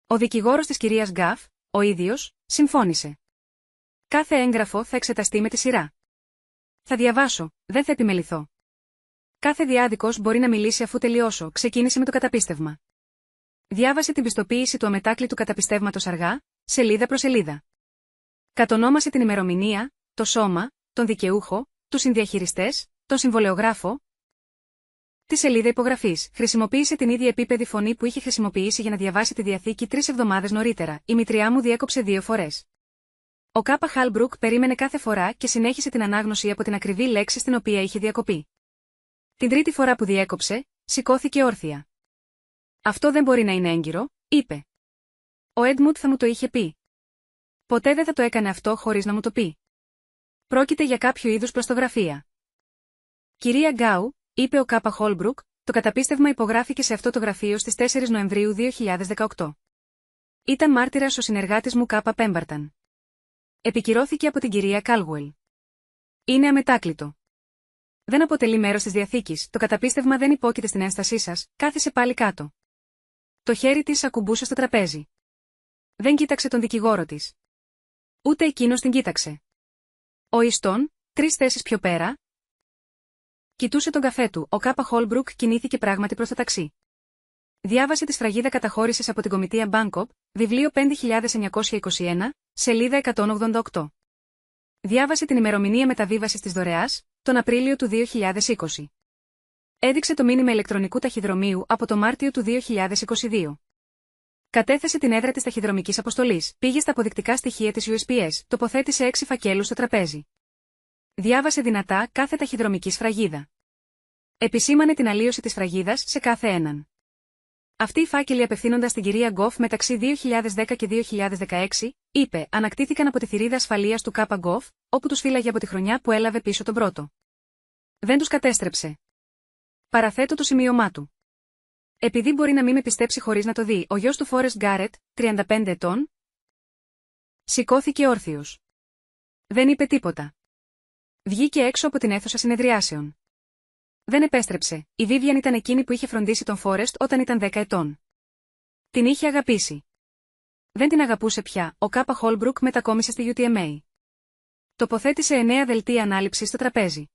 S1: Ο δικηγόρος της κυρίας Γκαφ, ο ίδιος, συμφώνησε. Κάθε έγγραφο θα εξεταστεί με τη σειρά. Θα διαβάσω, δεν θα επιμεληθώ. Κάθε διάδικος μπορεί να μιλήσει αφού τελειώσω. Ξεκίνησε με το καταπίστευμα. Διάβασε την πιστοποίηση του αμετάκλητου καταπιστεύματος αργά, σελίδα προς σελίδα. Κατονόμασε την ημερομηνία, το σώμα, τον δικαιούχο, τους συνδιαχειριστές, τον συμβολεογράφο. Τη σελίδα υπογραφής. Χρησιμοποίησε την ίδια επίπεδη φωνή που είχε χρησιμοποιήσει για να διαβάσει τη διαθήκη 3 εβδομάδες νωρίτερα. Η μητριά μου διέκοψε 2 φορές. Ο Κάπα Χάλμπρουκ περίμενε κάθε φορά και συνέχισε την ανάγνωση από την ακριβή λέξη στην οποία είχε διακοπεί. Την τρίτη φορά που διέκοψε, σηκώθηκε όρθια. Αυτό δεν μπορεί να είναι έγκυρο, είπε. Ο Έντμουντ θα μου το είχε πει. Ποτέ δεν θα το έκανε αυτό χωρίς να μου το πει. Πρόκειται για κάποιο είδους πλαστογραφία. Κυρία Γκάου, είπε ο Κάπα Χόλμπρουκ, το καταπίστευμα υπογράφηκε σε αυτό το γραφείο στις 4 Νοεμβρίου 2018. Ήταν μάρτυρας ο συνεργάτης μου Κάπα Πέμπαρταν. Επικυρώθηκε από την κυρία Κάλγουελ. Είναι αμετάκλητο. Δεν αποτελεί μέρος της διαθήκης, το καταπίστευμα δεν υπόκειται στην ένστασή σας, κάθισε πάλι κάτω. Το χέρι της ακουμπούσε στο τραπέζι. Δεν κοίταξε τον δικηγόρο της. Ούτε εκείνος την κοίταξε. Ο Ιστόν, 3 θέσεις πιο πέρα, κοιτούσε τον καφέ του, ο Κάπα Χόλμπρουκ κινήθηκε πράγματι προς το ταξί. Διάβασε τη σφραγίδα καταχώρησης από την Κομιτεία Μπάνκοπ, βιβλίο 5921, σελίδα 188. Διάβασε την ημερομηνία μεταβίβασης της δωρεάς, τον Απρίλιο του 2020. Έδειξε το μήνυμα ηλεκτρονικού ταχυδρομείου από το Μάρτιο του 2022. Κατέθεσε την έδρα της ταχυδρομικής αποστολής, πήγε στα αποδεικτικά στοιχεία της USPS, τοποθέτησε 6 φακέλους στο τραπέζι. Διάβασε δυνατά κάθε ταχυδρομική σφραγίδα. Επισήμανε την αλλίωση της σφραγίδας σε κάθε έναν. Αυτοί οι φάκελοι απευθύνονταν στην κυρία Γκοφ μεταξύ 2010 και 2016, είπε, ανακτήθηκαν από τη θηρίδα ασφαλείας του Κάπα Γκοφ, όπου τους φύλαγε από τη χρονιά που έλαβε πίσω τον πρώτο. Δεν τους κατέστρεψε. Παραθέτω το σημείωμά του. Επειδή μπορεί να μην με πιστέψει χωρίς να το δει, ο γιος του Φόρεστ Γκάρετ, 35 ετών, σηκώθηκε όρθιος. Δεν είπε τίποτα. Βγήκε έξω από την αίθουσα συνεδριάσεων. Δεν επέστρεψε, η Βίβιαν ήταν εκείνη που είχε φροντίσει τον Φόρεστ όταν ήταν 10 ετών. Την είχε αγαπήσει. Δεν την αγαπούσε πια, ο Κάπα Χόλμπρουκ μετακόμισε στη UTMA. Τοποθέτησε 9 δελτία ανάληψης στο τραπέζι.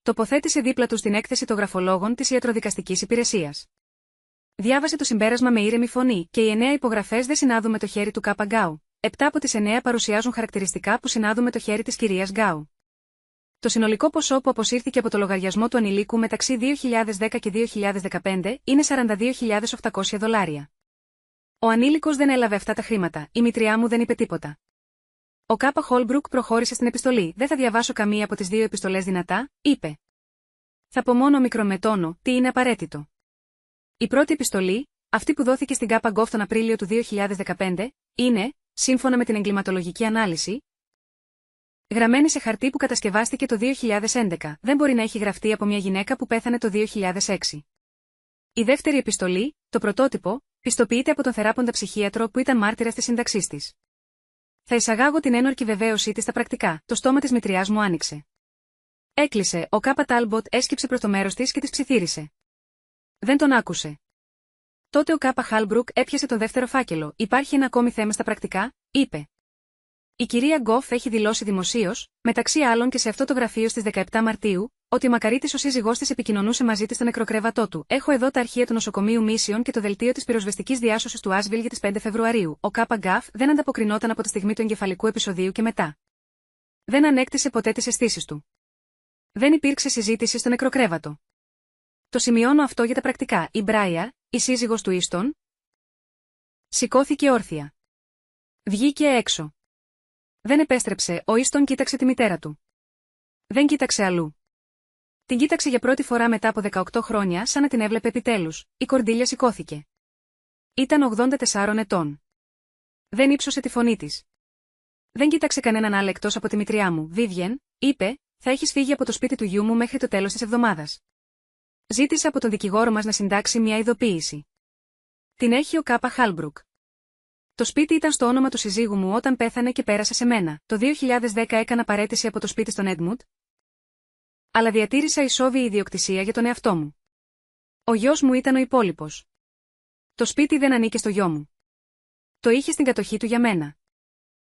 S1: Τοποθέτησε δίπλα του την έκθεση των γραφολόγων της ιατροδικαστικής υπηρεσίας. Διάβασε το συμπέρασμα με ήρεμη φωνή και οι 9 υπογραφές δεν συνάδουν με το χέρι του Κάπα Γκάου. 7 από τις 9 παρουσιάζουν χαρακτηριστικά που συνάδουν με το χέρι της κυρίας Γκάου. Το συνολικό ποσό που αποσύρθηκε από το λογαριασμό του ανηλίκου μεταξύ 2010 και 2015 είναι $42.800. Ο ανήλικος δεν έλαβε αυτά τα χρήματα, η μητριά μου δεν είπε τίποτα. Ο Κάπα Χόλμπρουκ προχώρησε στην επιστολή. Δεν θα διαβάσω καμία από τις 2 επιστολές δυνατά, είπε. Θα πω μόνο μικρομετώνω τι είναι απαραίτητο. Η πρώτη επιστολή, αυτή που δόθηκε στην Κάπα Γκοφ τον Απρίλιο του 2015, είναι, σύμφωνα με την εγκληματολογική ανάλυση, γραμμένη σε χαρτί που κατασκευάστηκε το 2011, δεν μπορεί να έχει γραφτεί από μια γυναίκα που πέθανε το 2006. Η δεύτερη επιστολή, το πρωτότυπο, πιστοποιείται από τον θεράποντα ψυχίατρο που ήταν μάρτυρας της σύνταξής της. Θα εισαγάγω την ένορκη βεβαίωσή της στα πρακτικά, το στόμα της μητριάς μου άνοιξε. Έκλεισε, ο Κάπα Τάλμποτ έσκυψε προς το μέρος της και της ψιθύρισε. Δεν τον άκουσε. Τότε ο Κάπα Χάλμπρουκ έπιασε τον δεύτερο φάκελο. Υπάρχει ένα ακόμη θέμα στα πρακτικά, είπε. Η κυρία Γκοφ έχει δηλώσει δημοσίως, μεταξύ άλλων και σε αυτό το γραφείο στις 17 Μαρτίου, ότι ο μακαρίτης ο σύζυγός της επικοινωνούσε μαζί της στο νεκροκρέβατό του. Έχω εδώ τα αρχεία του νοσοκομείου Μίσιον και το δελτίο της πυροσβεστικής διάσωσης του Άσβιλ για τις 5 Φεβρουαρίου. Ο Κάπα Γκαφ δεν ανταποκρινόταν από τη στιγμή του εγκεφαλικού επεισοδίου και μετά. Δεν ανέκτησε ποτέ τις αισθήσεις του. Δεν υπήρξε συζήτηση στο νεκροκρέβατο. Το σημειώνω αυτό για τα πρακτικά. Η Μπράια, η σύζυγος του Ίστον, σηκώθηκε όρθια. Βγήκε έξω. Δεν επέστρεψε, ο Ίστον κοίταξε τη μητέρα του. Δεν κοίταξε αλλού. Την κοίταξε για πρώτη φορά μετά από 18 χρόνια σαν να την έβλεπε επιτέλους. Η Κορντίλια σηκώθηκε. Ήταν 84 ετών. Δεν ύψωσε τη φωνή της. Δεν κοίταξε κανέναν άλλο εκτός από τη μητριά μου. Βίβιεν, είπε, θα έχεις φύγει από το σπίτι του γιού μου μέχρι το τέλος της εβδομάδας. Ζήτησα από τον δικηγόρο μας να συντάξει μια ειδοποίηση. Την έχει ο Κάπα Χάλμπρουκ. Το σπίτι ήταν στο όνομα του συζύγου μου όταν πέθανε και πέρασε σε μένα. Το 2010 έκανα παραίτηση από το σπίτι στον Έντμουντ, αλλά διατήρησα ισόβιη ιδιοκτησία για τον εαυτό μου. Ο γιος μου ήταν ο υπόλοιπος. Το σπίτι δεν ανήκε στο γιο μου. Το είχε στην κατοχή του για μένα.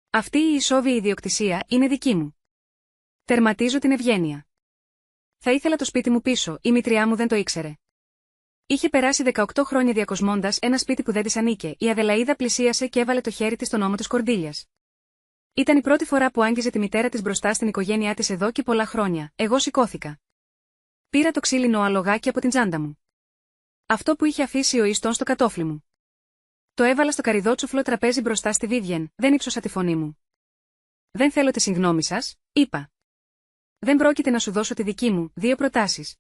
S1: Αυτή η ισόβιη ιδιοκτησία είναι δική μου. Τερματίζω την ευγένεια. Θα ήθελα το σπίτι μου πίσω, η μητριά μου δεν το ήξερε. Είχε περάσει 18 χρόνια διακοσμώντας ένα σπίτι που δεν της ανήκε. Η Αδελαΐδα πλησίασε και έβαλε το χέρι της στον ώμο της Κορντίλιας. Ήταν η πρώτη φορά που άγγιζε τη μητέρα της μπροστά στην οικογένειά της εδώ και πολλά χρόνια. Εγώ σηκώθηκα. Πήρα το ξύλινο αλογάκι από την τσάντα μου. Αυτό που είχε αφήσει ο Ιστόν στο κατόφλι μου. Το έβαλα στο καρυδότσουφλο τραπέζι μπροστά στη Βίβιεν, δεν ύψωσα τη φωνή μου. Δεν θέλω τη συγγνώμη σας, είπα. Δεν πρόκειται να σου δώσω τη δική μου, 2 προτάσεις.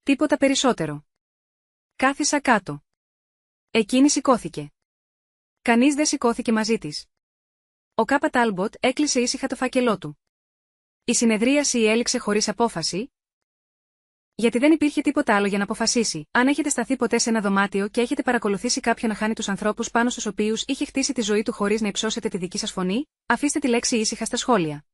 S1: Τίποτα περισσότερο. Κάθισα κάτω. Εκείνη σηκώθηκε. Κανείς δεν σηκώθηκε μαζί της. Ο Κάπα Τάλμποτ έκλεισε ήσυχα το φάκελό του. Η συνεδρίαση έληξε χωρίς απόφαση. Γιατί δεν υπήρχε τίποτα άλλο για να αποφασίσει. Αν έχετε σταθεί ποτέ σε ένα δωμάτιο και έχετε παρακολουθήσει κάποιον να χάνει τους ανθρώπους πάνω στους οποίους είχε χτίσει τη ζωή του χωρίς να υψώσετε τη δική σας φωνή, αφήστε τη λέξη ήσυχα στα σχόλια.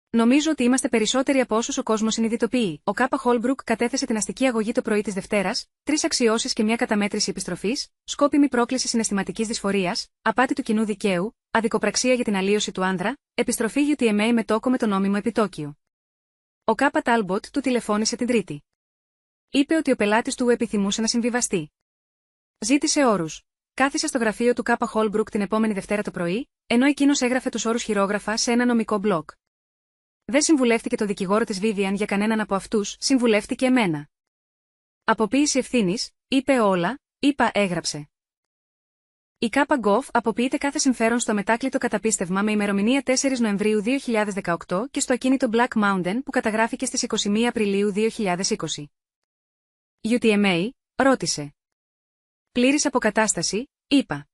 S1: Νομίζω ότι είμαστε περισσότεροι από όσους ο κόσμος συνειδητοποιεί. Ο Κάπα Χόλμπρουκ κατέθεσε την αστική αγωγή το πρωί της Δευτέρας, 3 αξιώσεις και μια καταμέτρηση επιστροφής, σκόπιμη πρόκληση συναισθηματικής δυσφορίας, απάτη του κοινού δικαίου, αδικοπραξία για την αλλίωση του άνδρα, επιστροφή UTMA με τόκο με το νόμιμο επιτόκιο. Ο Κάπα Τάλμποτ του τηλεφώνησε την Τρίτη. Είπε ότι ο πελάτης του επιθυμούσε να συμβιβαστεί. Ζήτησε όρους. Κάθισε στο γραφείο του Κάπα Χόλμπρουκ την επόμενη Δευτέρα το πρωί, ενώ εκείνος έγραφε τους όρους χειρόγραφα σε ένα νομικό μπλοκ. Δεν συμβουλεύτηκε το δικηγόρο της Vivian για κανέναν από αυτούς, συμβουλεύτηκε εμένα. Αποποίηση ευθύνης, είπε όλα, έγραψε. Η Κάπα Γκοφ αποποιείται κάθε συμφέρον στο μετάκλητο καταπίστευμα με ημερομηνία 4 Νοεμβρίου 2018 και στο ακίνητο Black Mountain που καταγράφηκε στις 21 Απριλίου 2020. UTMA, ρώτησε. Πλήρης αποκατάσταση, είπα.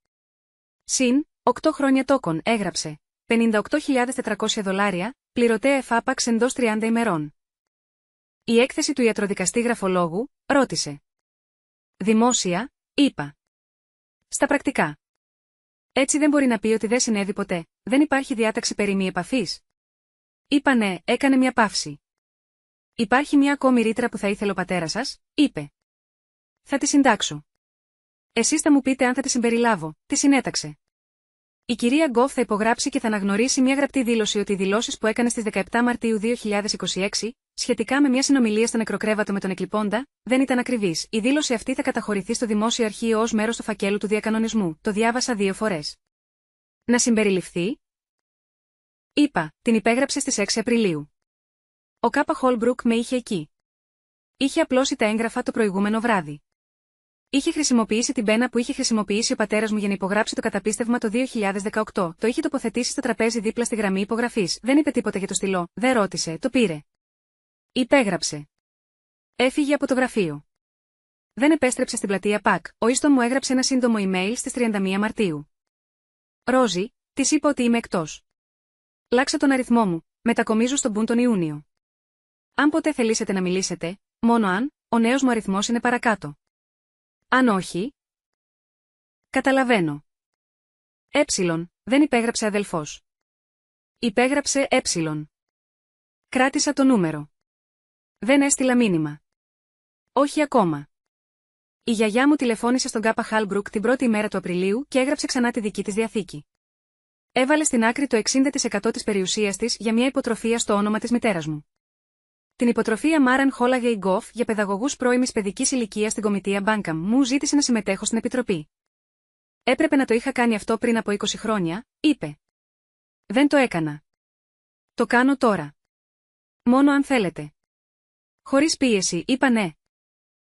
S1: Συν, 8 χρόνια τόκον, έγραψε. $58.400, πληρωτέα εφάπαξ εντός 30 ημερών. Η έκθεση του ιατροδικαστή γραφολόγου, ρώτησε. Δημόσια, είπα. Στα πρακτικά. Έτσι δεν μπορεί να πει ότι δεν συνέβη ποτέ, δεν υπάρχει διάταξη περί μη επαφής. Είπα ναι, έκανε μια παύση. Υπάρχει μια ακόμη ρήτρα που θα ήθελε ο πατέρας σας, είπε. Θα τη συντάξω. Εσείς θα μου πείτε αν θα τη συμπεριλάβω, τη συνέταξε. Η κυρία Γκοφ θα υπογράψει και θα αναγνωρίσει μια γραπτή δήλωση ότι οι δηλώσεις που έκανε στις 17 Μαρτίου 2026, σχετικά με μια συνομιλία στο νεκροκρέβατο με τον εκλειπώντα, δεν ήταν ακριβής. Η δήλωση αυτή θα καταχωρηθεί στο δημόσιο αρχείο ως μέρος του φακέλου του διακανονισμού. Το διάβασα 2 φορές. Να συμπεριληφθεί? Είπα, την υπέγραψε στις 6 Απριλίου. Ο Κάπα Χόλμπρουκ με είχε εκεί. Είχε απλώσει τα έγγραφα το προηγούμενο βράδυ. Είχε χρησιμοποιήσει την πένα που είχε χρησιμοποιήσει ο πατέρας μου για να υπογράψει το καταπίστευμα το 2018. Το είχε τοποθετήσει στο τραπέζι δίπλα στη γραμμή υπογραφής. Δεν είπε τίποτα για το στυλό, δεν ρώτησε, το πήρε. Υπέγραψε. Έφυγε από το γραφείο. Δεν επέστρεψε στην πλατεία ΠΑΚ. Ο Ίστον μου έγραψε ένα σύντομο email στις 31 Μαρτίου. Ρόζι, της είπα ότι είμαι εκτός. Λάξα τον αριθμό μου, μετακομίζω στον Μπουν τον Ιούνιο. Αν ποτέ θελήσετε να μιλήσετε, μόνο αν, ο νέος μου αριθμός είναι παρακάτω. Αν όχι. Καταλαβαίνω. Δεν υπέγραψε αδελφός. Υπέγραψε Κράτησα το νούμερο. Δεν έστειλα μήνυμα. Όχι ακόμα. Η γιαγιά μου τηλεφώνησε στον Κάπα Χάλμπρουκ την πρώτη ημέρα του Απριλίου και έγραψε ξανά τη δική της διαθήκη. Έβαλε στην άκρη το 60% της περιουσίας της για μια υποτροφία στο όνομα της μητέρας μου. Την υποτροφία Μάραν Χόλαγεϊ Γκοφ για παιδαγωγούς πρώιμης παιδικής ηλικίας στην Κομιτεία Μπάνκαμ μου ζήτησε να συμμετέχω στην επιτροπή. Έπρεπε να το είχα κάνει αυτό πριν από 20 χρόνια, είπε. Δεν το έκανα. Το κάνω τώρα. Μόνο αν θέλετε. Χωρίς πίεση, είπα ναι.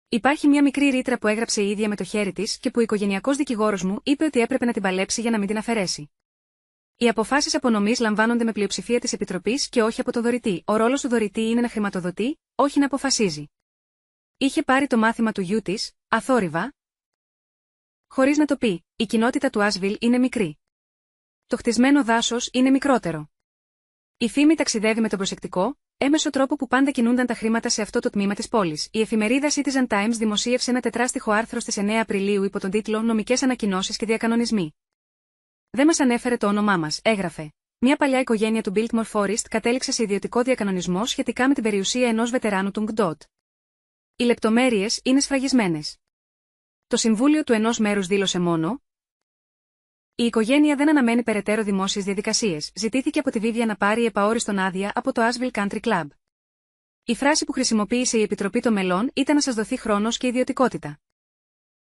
S1: Υπάρχει μια μικρή ρήτρα που έγραψε η ίδια με το χέρι της και που ο οικογενειακός δικηγόρος μου είπε ότι έπρεπε να την παλέψει για να μην την αφαιρέσει. Οι αποφάσεις απονομής λαμβάνονται με πλειοψηφία της Επιτροπής και όχι από το δωρητή. Ο ρόλος του δωρητή είναι να χρηματοδοτεί, όχι να αποφασίζει. Είχε πάρει το μάθημα του γιού της, αθόρυβα. Χωρίς να το πει, η κοινότητα του Άσβιλ είναι μικρή. Το χτισμένο δάσος είναι μικρότερο. Η φήμη ταξιδεύει με τον προσεκτικό, έμεσο τρόπο που πάντα κινούνταν τα χρήματα σε αυτό το τμήμα της πόλης. Η εφημερίδα Citizen Times δημοσίευσε ένα τετράστιχο άρθρο στις 9 Απριλίου υπό τον τίτλο «Νομικές ανακοινώσεις και διακανονισμοί». Δεν μας ανέφερε το όνομά μας, έγραφε. Μια παλιά οικογένεια του Biltmore Forest κατέληξε σε ιδιωτικό διακανονισμό σχετικά με την περιουσία ενός βετεράνου του Γκντότ. Οι λεπτομέρειες είναι σφραγισμένες. Το συμβούλιο του ενός μέρους δήλωσε μόνο. Η οικογένεια δεν αναμένει περαιτέρω δημόσιες διαδικασίες. Ζητήθηκε από τη Vivian να πάρει επαόριστον άδεια από το Asheville Country Club. Η φράση που χρησιμοποίησε η Επιτροπή των Μελών ήταν να σας δοθεί χρόνος και ιδιωτικότητα.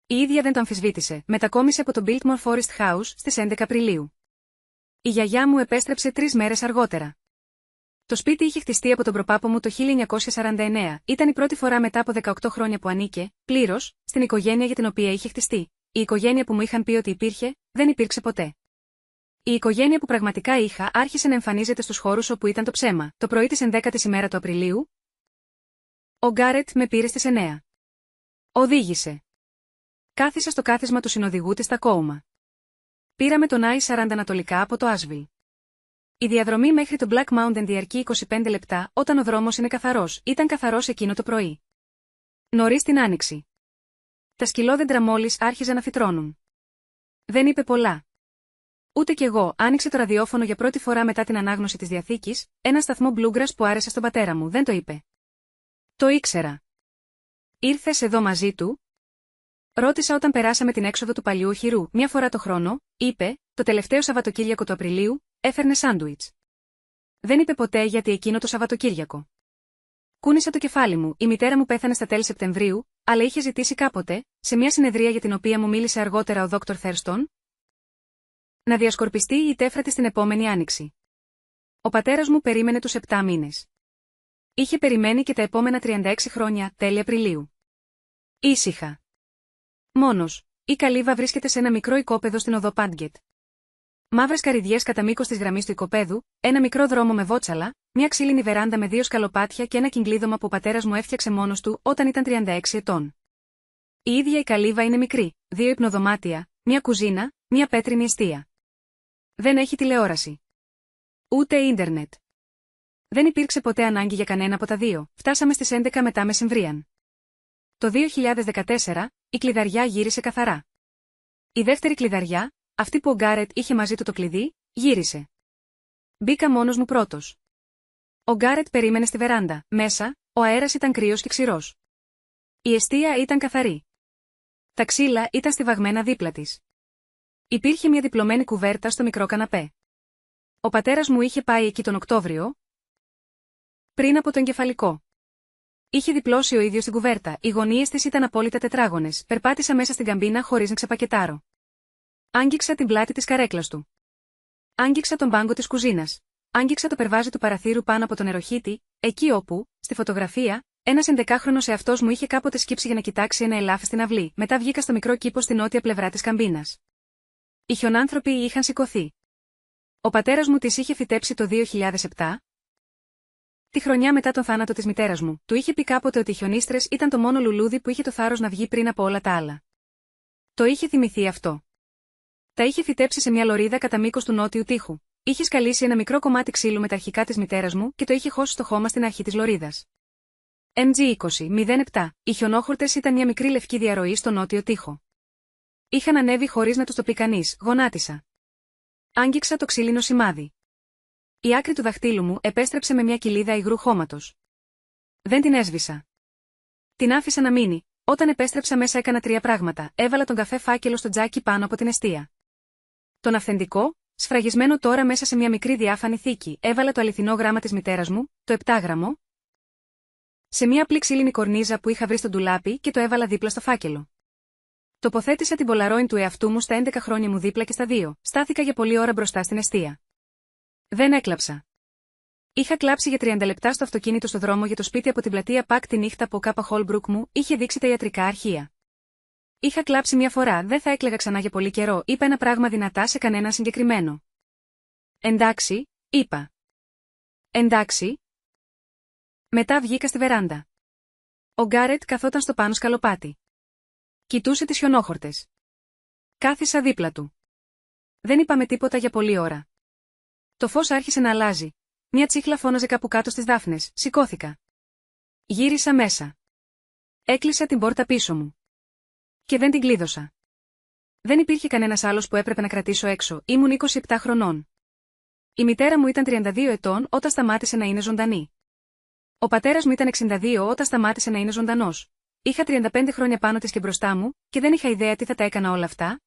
S1: Η ίδια δεν το αμφισβήτησε, μετακόμισε από το Biltmore Forest House στις 11 Απριλίου. Η γιαγιά μου επέστρεψε 3 μέρες αργότερα. Το σπίτι είχε χτιστεί από τον προπάπο μου το 1949, ήταν η πρώτη φορά μετά από 18 χρόνια που ανήκε, πλήρως, στην οικογένεια για την οποία είχε χτιστεί. Η οικογένεια που μου είχαν πει ότι υπήρχε, δεν υπήρξε ποτέ. Η οικογένεια που πραγματικά είχα άρχισε να εμφανίζεται στους χώρους όπου ήταν το ψέμα. Το πρωί της 11ης ημέρα του Απριλίου, ο Γκάρετ με πήρε στις 9. Οδήγησε. Κάθισα στο κάθισμα του συνοδηγού της Τακόουμα. Πήραμε τον I-40 ανατολικά από το Asheville. Η διαδρομή μέχρι το Black Mountain διαρκεί 25 λεπτά, όταν ο δρόμος είναι καθαρός. Ήταν καθαρός εκείνο το πρωί. Νωρίς την άνοιξη. Τα σκυλόδεντρα μόλις άρχιζαν να φυτρώνουν. Δεν είπε πολλά. Ούτε κι εγώ. Άνοιξε το ραδιόφωνο για πρώτη φορά μετά την ανάγνωση της διαθήκης, ένα σταθμό bluegrass που άρεσε στον πατέρα μου. Δεν το είπε. Το ήξερα. Ήρθες εδώ μαζί του? Ρώτησα όταν περάσαμε την έξοδο του παλιού οχυρού. Μια φορά το χρόνο, είπε, το τελευταίο Σαββατοκύριακο του Απριλίου, έφερνε σάντουιτς. Δεν είπε ποτέ γιατί εκείνο το Σαββατοκύριακο. Κούνησα το κεφάλι μου. Η μητέρα μου πέθανε στα τέλη Σεπτεμβρίου, αλλά είχε ζητήσει κάποτε, σε μια συνεδρία για την οποία μου μίλησε αργότερα ο Δόκτωρ Θέρστον, να διασκορπιστεί η τέφρα της την επόμενη άνοιξη. Ο πατέρας μου περίμενε τους 7 μήνες. Είχε περιμένει και τα επόμενα 36 χρόνια, τέλη Απριλίου. Ήσυχα. Μόνος, η καλύβα βρίσκεται σε ένα μικρό οικόπεδο στην οδό Πάντγκετ. Μαύρες καρυδιές κατά μήκος της γραμμής του οικοπέδου, ένα μικρό δρόμο με βότσαλα, μια ξύλινη βεράντα με 2 σκαλοπάτια και ένα κυγκλίδωμα που ο πατέρας μου έφτιαξε μόνος του όταν ήταν 36 ετών. Η ίδια η καλύβα είναι μικρή, 2 υπνοδωμάτια, μια κουζίνα, μια πέτρινη εστία. Δεν έχει τηλεόραση. Ούτε ίντερνετ. Δεν υπήρξε ποτέ ανάγκη για κανένα από τα δύο. Φτάσαμε στις 11 μετά μεσημβρίαν. Το 2014, η κλειδαριά γύρισε καθαρά. Η δεύτερη κλειδαριά, αυτή που ο Γκάρετ είχε μαζί του το κλειδί, γύρισε. Μπήκα μόνος μου πρώτος. Ο Γκάρετ περίμενε στη βεράντα. Μέσα, ο αέρας ήταν κρύος και ξηρός. Η εστία ήταν καθαρή. Τα ξύλα ήταν στιβαγμένα δίπλα της. Υπήρχε μια διπλωμένη κουβέρτα στο μικρό καναπέ. Ο πατέρας μου είχε πάει εκεί τον Οκτώβριο, πριν από το εγκεφαλικό. Είχε διπλώσει ο ίδιος την κουβέρτα, οι γωνίες της ήταν απόλυτα τετράγωνες. Περπάτησα μέσα στην καμπίνα χωρίς να ξεπακετάρω. Άγγιξα την πλάτη της καρέκλας του. Άγγιξα τον πάγκο της κουζίνας. Άγγιξα το περβάζι του παραθύρου πάνω από τον νεροχύτη, εκεί όπου, στη φωτογραφία, ένας 11χρονος εαυτός μου είχε κάποτε σκύψει για να κοιτάξει ένα ελάφι στην αυλή. Μετά βγήκα στο μικρό κήπο στη νότια πλευρά της καμπίνας. Οι χιονάνθρωποι είχαν σηκωθεί. Ο πατέρας μου τις είχε φυτέψει το 2007. Τη χρονιά μετά τον θάνατο της μητέρας μου, του είχε πει κάποτε ότι οι χιονίστρες ήταν το μόνο λουλούδι που είχε το θάρρος να βγει πριν από όλα τα άλλα. Το είχε θυμηθεί αυτό. Τα είχε φυτέψει σε μια λωρίδα κατά μήκος του νότιου τοίχου. Είχε σκαλίσει ένα μικρό κομμάτι ξύλου με τα αρχικά της μητέρας μου και το είχε χώσει στο χώμα στην αρχή της λωρίδας. MG20-07. Οι χιονόχορτες ήταν μια μικρή λευκή διαρροή στο νότιο τοίχο. Είχαν ανέβει χωρίς να τους το πει κανείς, γονάτισα. Άγγιξα το ξύλινο σημάδι. Η άκρη του δαχτύλου μου επέστρεψε με μια κοιλίδα υγρού χώματος. Δεν την έσβησα. Την άφησα να μείνει. Όταν επέστρεψα μέσα έκανα 3 πράγματα. Έβαλα τον καφέ φάκελο στο τζάκι πάνω από την εστία. Τον αυθεντικό, σφραγισμένο τώρα μέσα σε μια μικρή διάφανη θήκη, έβαλα το αληθινό γράμμα της μητέρας μου, το 7γραμμο, σε μια απλή ξύλινη κορνίζα που είχα βρει στο ντουλάπι και το έβαλα δίπλα στο φάκελο. Τοποθέτησα την Polaroid του εαυτού μου στα 11 χρόνια μου δίπλα και στα 2. Στάθηκα για πολλή ώρα μπροστά στην εστία. Δεν έκλαψα. Είχα κλάψει για 30 λεπτά στο αυτοκίνητο στο δρόμο για το σπίτι από την πλατεία Πακ τη νύχτα που ο Κάπα Χόλμπρουκ μου είχε δείξει τα ιατρικά αρχεία. Είχα κλάψει μια φορά, δεν θα έκλαιγα ξανά για πολύ καιρό, είπα ένα πράγμα δυνατά σε κανένα συγκεκριμένο. Εντάξει, είπα. Εντάξει. Μετά βγήκα στη βεράντα. Ο Γκάρετ καθόταν στο πάνω σκαλοπάτι. Κοιτούσε τις χιονόχορτες. Κάθισα δίπλα του. Δεν είπαμε τίποτα για πολλή ώρα. Το φως άρχισε να αλλάζει. Μια τσίχλα φώναζε κάπου κάτω στις δάφνες. Σηκώθηκα. Γύρισα μέσα. Έκλεισα την πόρτα πίσω μου. Και δεν την κλείδωσα. Δεν υπήρχε κανένας άλλος που έπρεπε να κρατήσω έξω, ήμουν 27 χρονών. Η μητέρα μου ήταν 32 ετών όταν σταμάτησε να είναι ζωντανή. Ο πατέρας μου ήταν 62 όταν σταμάτησε να είναι ζωντανός. Είχα 35 χρόνια πάνω της και μπροστά μου, και δεν είχα ιδέα τι θα τα έκανα όλα αυτά.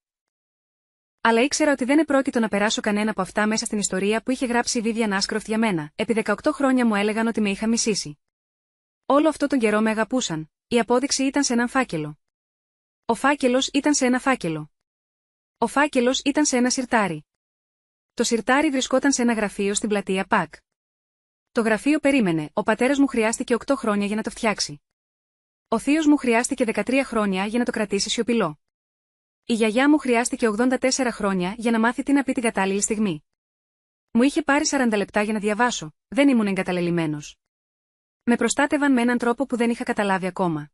S1: Αλλά ήξερα ότι δεν επρόκειτο να περάσω κανένα από αυτά μέσα στην ιστορία που είχε γράψει η Vivian Ashcroft για μένα. Επί 18 χρόνια μου έλεγαν ότι με είχα μισήσει. Όλο αυτό τον καιρό με αγαπούσαν. Η απόδειξη ήταν σε έναν φάκελο. Ο φάκελος ήταν σε ένα φάκελο. Ο φάκελος ήταν σε ένα σιρτάρι. Το σιρτάρι βρισκόταν σε ένα γραφείο στην πλατεία Πακ. Το γραφείο περίμενε, ο πατέρας μου χρειάστηκε 8 χρόνια για να το φτιάξει. Ο θείος μου χρειάστηκε 13 χρόνια για να το κρατήσει σιωπηλό. Η γιαγιά μου χρειάστηκε 84 χρόνια για να μάθει τι να πει την κατάλληλη στιγμή. Μου είχε πάρει 40 λεπτά για να διαβάσω, δεν ήμουν εγκαταλελειμμένος. Με προστάτευαν με έναν τρόπο που δεν είχα καταλάβει ακόμα.